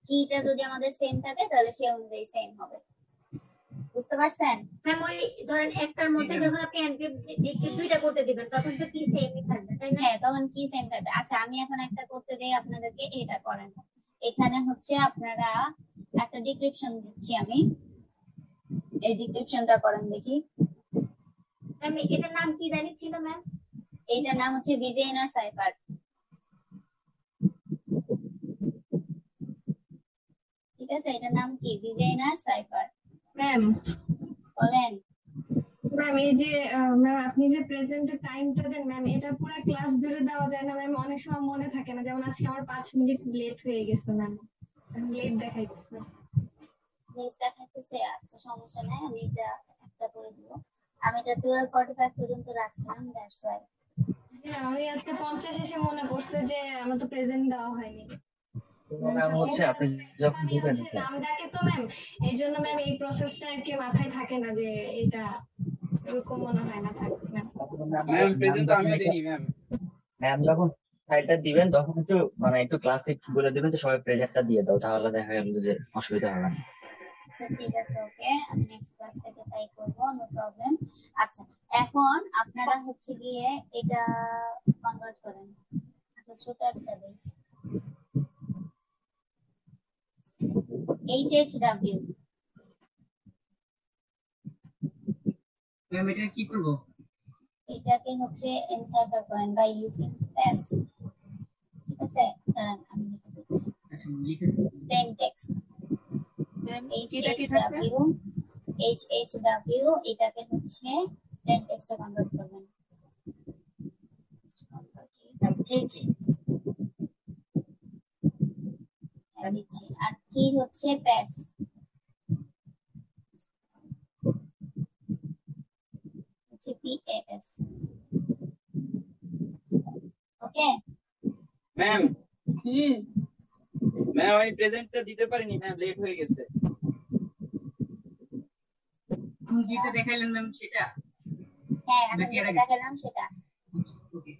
কিটা যদি আমাদের সেম থাকে তাহলে সে অনুযায়ী সেম হবে। বুঝতে পারছেন? ম্যাম ওই ধরেন একটার মধ্যে যখন আপনি এনক্রিপ্ট দুইটা করতে দিবেন তখন তো কি সেমই থাকবে তাই না? হ্যাঁ, তখন কি সেম থাকবে। আচ্ছা, আমি এখন একটা করতে দেই আপনাদেরকে, এটা করেন। এখানে হচ্ছে আপনারা একটা ডিক্রিপশন দিচ্ছি আমি, এই ডিক্রিপশনটা করেন দেখি। ম্যাম এটার নাম কি জানি ছিল ম্যাম? এইটার নাম হচ্ছে ভিজেইনার সাইফার। ঠিক আছে, এটার নাম কি? ভিজেইনার সাইফার। ম্যাম বলেন। ম্যাম এই যে ম্যাম আপনি যে প্রেজেন্টের টাইমটা দেন ম্যাম, এটা পুরো ক্লাস জুড়ে দেওয়া যায় না ম্যাম? অনেক সময় মনে থাকে না, যেমন আজকে আমার 5 মিনিট লেট হয়ে গেছে ম্যাম, লেট দেখাইতেছে। লেট দেখাইতেছে? আচ্ছা, সমস্যা নাই, আমি এটা একটা করে দিব। আমি এটা 12:45 পর্যন্ত রাখছিলাম, দ্যাটস ওয়াই। আমি আজকে 50 এসে মনে পড়ছে যে আমার তো প্রেজেন্ট দেওয়া হয়নি। ম্যাম হচ্ছে আপনি যখন ঢুকেন নাম ডাকে তো ম্যাম, এই জন্য ম্যাম এই প্রসেসটা আর কি মাথায় থাকে না যে এটা এরকম মনে হয় না, থাকে না ম্যাম। প্রেজেন্ট আমিও দিই ম্যাম। ম্যাম যখন ফাইলটা দিবেন তখন একটু একটু ক্লাসিক বলে দিবেন যে সবাই প্রেজেন্টটা দিয়ে দাও, তাহলে দেখা গেল যে অসুবিধা হবে না। আচ্ছা ঠিক আছে, ওকে, আমি নেক্সট ক্লাস থেকে তাই করব, নো প্রবলেম। আচ্ছা, এখন আপনারা হচ্ছে গিয়ে এটা কনভার্ট করেন। আচ্ছা, ছোট একটা দিন, HHW। ম্যাম এটা কি করব? এটাকে হচ্ছে এনসাইফার করেন বাই ইউজিং প্যাস। ঠিক আছে, দাঁড়ান আমি লিখে দিচ্ছি। আচ্ছা, লিখে প্লেন টেক্সট HHW, এটাকে হচ্ছে প্লেন টেক্সটে কনভার্ট করবেন। দিচ্ছি। আর কি হচ্ছে প্যাস, হচ্ছে PAS। Okay ma'am. ম্যাম আমি প্রেজেন্টটা দিতে পারিনি ম্যাম, লেট হয়ে গেছে। যেটা দেখাইলেন ম্যাম সেটা? হ্যাঁ, আমি যেটা দেখালাম সেটা। ওকে।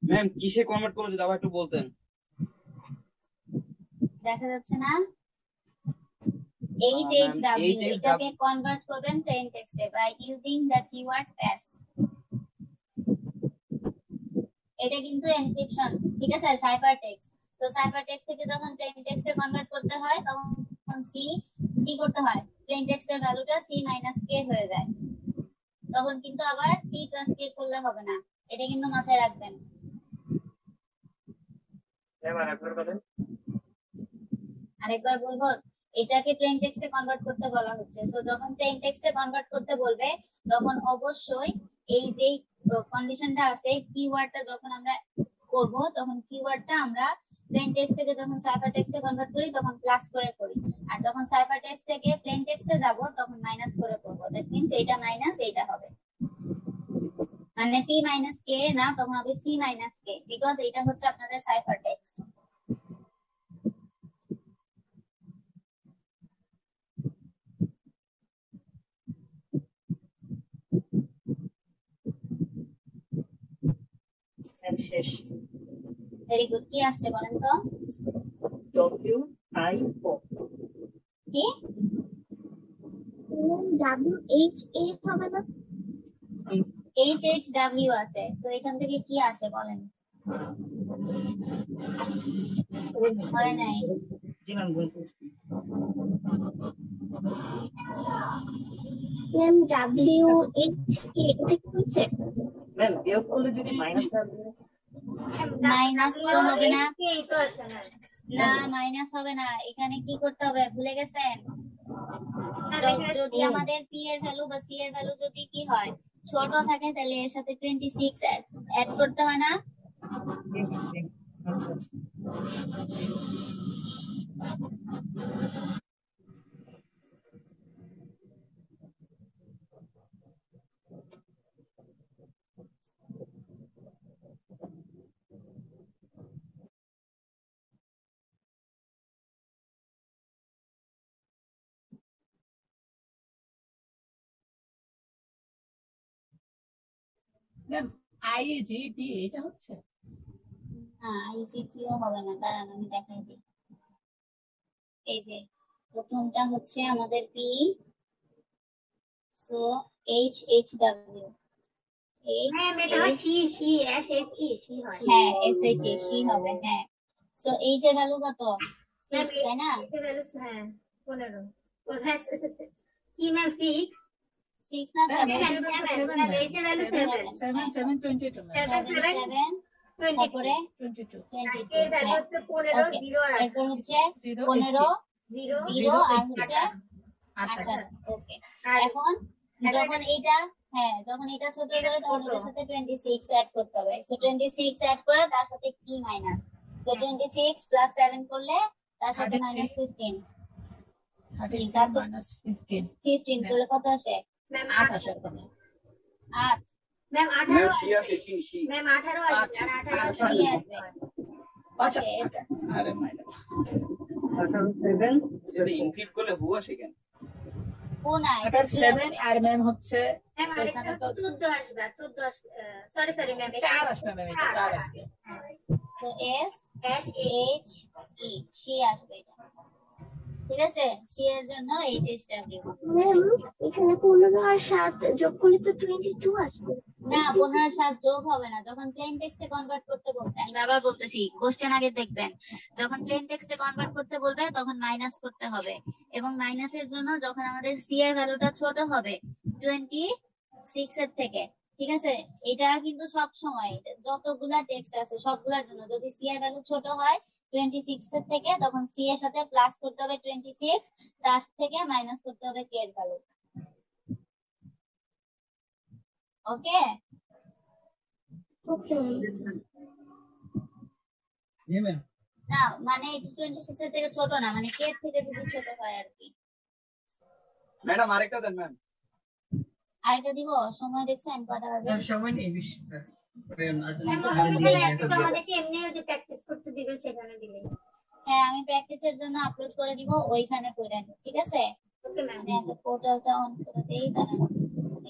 ম্যাম কিসে কনভার্ট করব যদি আবার একটু বলতেন। দেখা যাচ্ছে না? HHW, এটাকে কনভার্ট করবেন প্লেন টেক্সটে বাই ইউজিং দ্য কিওয়ার্ড প্যাস। এটা কিন্তু এনক্রিপশন, ঠিক আছে, সাইফার টেক্সট। তো সাইফার টেক্সট থেকে যখন প্লেন টেক্সটে কনভার্ট করতে হয় তখন সি কি করতে হয়? প্লেন টেক্সটের ভ্যালুটা C - K হয়ে যায়। তখন কিন্তু আবার P + K করলে হবে না, এটা কিন্তু মাথায় রাখবেন। আরেকবার বলবো, এটাকে প্লেন টেক্সটে কনভার্ট করতে বলা হচ্ছে। সো যখন প্লেন টেক্সটে কনভার্ট করতে বলবে তখন অবশ্যই এই যে কন্ডিশনটা আছে, কিওয়ার্ডটা যখন আমরা করব তখন কিওয়ার্ডটা আমরা প্লেন টেক্সট থেকে যখন সাইফার টেক্সটে কনভার্ট করি তখন প্লাস করে করি, আর যখন সাইফার টেক্সট থেকে প্লেন টেক্সটে যাব তখন মাইনাস করে করব। দ্যাট মিন্স এটা মাইনাস এইটা হবে, মানে P - K না, তখন হবে C - K, বিকজ এটা হচ্ছে আপনাদের সাইফার টেক্সট। শেষ। Very good. কি আসছে বলেন তো? WIO কি? WHA হবে না? HHW আছে। সো এখান থেকে কি আসে বলেন? হয় নাই। জি ম্যাম, ম্যাম WHA এটা কি হইছে? ম্যাম বিয়োগ করলে যদি মাইনাসটা মাইনাস তো হবে না। এই তো আসে না। না, মাইনাস হবে না। এখানে কি করতে হবে ভুলে গেছেন? যদি আমাদের P এর ভ্যালু বা C এর ভ্যালু যদি কি হয় ছোট থাকে তাহলে এর সাথে 26 অ্যাড করতে হয় না? ম্যাম আইজিটি এটা হচ্ছে না আইজিটিও হবে না, দাঁড়ান আমি দেখাই দিই। এই যে প্রথমটা হচ্ছে আমাদের P, so H H W, ma'am এটা হয় C C S H E C হয়। হ্যাঁ এস এইচ ই সি হবে। হ্যাঁ সো এইচ এর ভ্যালু কত? 6 তাই না? এর ভ্যালু হ্যাঁ 15 ও হ্যাঁ কি ম্যাম 6 6 না 7 এইচ এর ভ্যালু 7 722 তারপরে 22 এর ভ্যালু হচ্ছে 15 0 আর এরপর হচ্ছে 15 0 আর হচ্ছে 18। ওকে এখন যখন এটা যখন এটা ছোট হয়ে যাবে তখন এটার সাথে 26 অ্যাড করতে হবে। সো 26 অ্যাড করে তার সাথে কি মাইনাস, সো 26 প্লাস 7 করলে তার সাথে মাইনাস 15, 15 করলে কত আসে? ম্যাম 8 আসার কথা 8 ম্যাম ম্যাম 18 সি আসে সি ম্যাম 18 আসবে আর 18 সি আসবে। আচ্ছা আরে মাইনাস 7 এটা ইনক্রিপ্ট করলে হু আসে কেন? ও না এটা 7 আর ম্যাম হচ্ছে ম্যাম এখানে আরেকটা তো 14 আসবে 14 সরি ম্যাম 4 আসবে ম্যাম এটা 4 আসবে তো S S H E C আসবে এটা, ঠিক আছে? সি এর জন্য এইচ এইচ ডাব্লিউ। ম্যাম এখানে 15 আর 7 যোগ করলে তো 22 আসবে। না 15 আর 7 যোগ হবে না, যখন প্লেন টেক্সটে কনভার্ট করতে বলছে, আমি বারবার বলতেছি কোশ্চেন আগে দেখবেন, যখন প্লেন টেক্সটে কনভার্ট করতে বলবে তখন মাইনাস করতে হবে, এবং মাইনাসের জন্য যখন আমাদের সি এর ভ্যালুটা ছোট হবে 26 এর থেকে, ঠিক আছে? এটা কিন্তু সব সময় যতগুলা টেক্সট আছে সবগুলোর জন্য যদি সি এর ভ্যালু ছোট হয় 26 এর থেকে, তখন সি এর সাথে প্লাস করতে হবে 26, তার থেকে মাইনাস করতে হবে কে এর ভ্যালু। ওকে ওকে জি ম্যাম না মানে 26 এর থেকে ছোট না, মানে কে এর থেকে যদি ছোট হয় আর কি। ম্যাডাম আরেকটা দেন ম্যাম। আরেকটা দিব? সময় দেখছেন কটা বাজে? সময় নেই বেশি আমাদেরকে এমনি ওই যে প্র্যাকটিস করতে দিবেন সেখানে দিলে। হ্যাঁ আমি প্র্যাকটিসের জন্য আপলোড করে দিব, ওইখানে করেন, ঠিক আছে? ওকে ম্যাম আমি আগে পোর্টালটা অন করে দেই, কারণ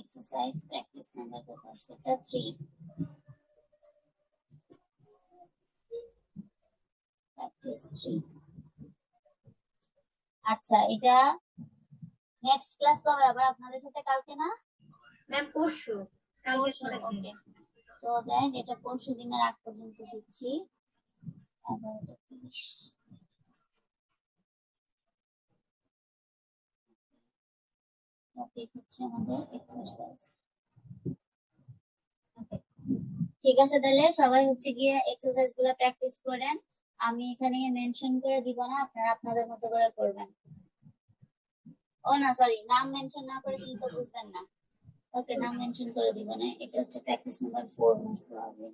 এক্সারসাইজ প্র্যাকটিস নাম্বার কত আছে? এটা 3 প্র্যাকটিস 3। আচ্ছা এটা নেক্সট ক্লাস কবে আবার আপনাদের সাথে? কালকে না ম্যাম পরশু কালকে পরে। ওকে সো দ্যাট এটা পরশু দিনের আগ পর্যন্ত দিচ্ছি 11:30। টপিক হচ্ছে আমাদের এক্সারসাইজ। ঠিক আছে তাহলে সবাই হচ্ছে গিয়ে এক্সারসাইজ গুলো প্র্যাকটিস করেন, আমি এখানে মেনশন করে দিব না, আপনারা আপনাদের মতো করে করবেন। ও না সরি, নাম মেনশন না করে দিলে তো বুঝবেন না। ওকে নাম মেনশন করে দিব না, এটা হচ্ছে প্র্যাকটিস নাম্বার 4 মোস্ট প্রবাবলি।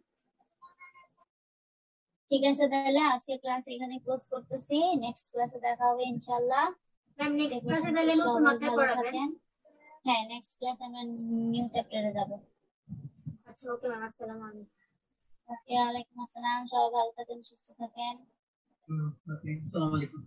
ঠিক আছে তাহলে আজকে ক্লাস এখানে ক্লোজ করতেছি, নেক্সট ক্লাসে দেখা হবে ইনশাআল্লাহ। ম্যাম নেক্সট ক্লাসে তাহলে নতুন অধ্যায় পড়াবেন? হ্যাঁ নেক্সট ক্লাস আমরা নিউ চ্যাপ্টারে যাব। আচ্ছা ওকে ম্যাম আসসালামু আলাইকুম। ওকে ওয়ালাইকুম আসসালাম, সবাই ভালো থাকেন সুস্থ থাকেন। ওকে আসসালামু আলাইকুম।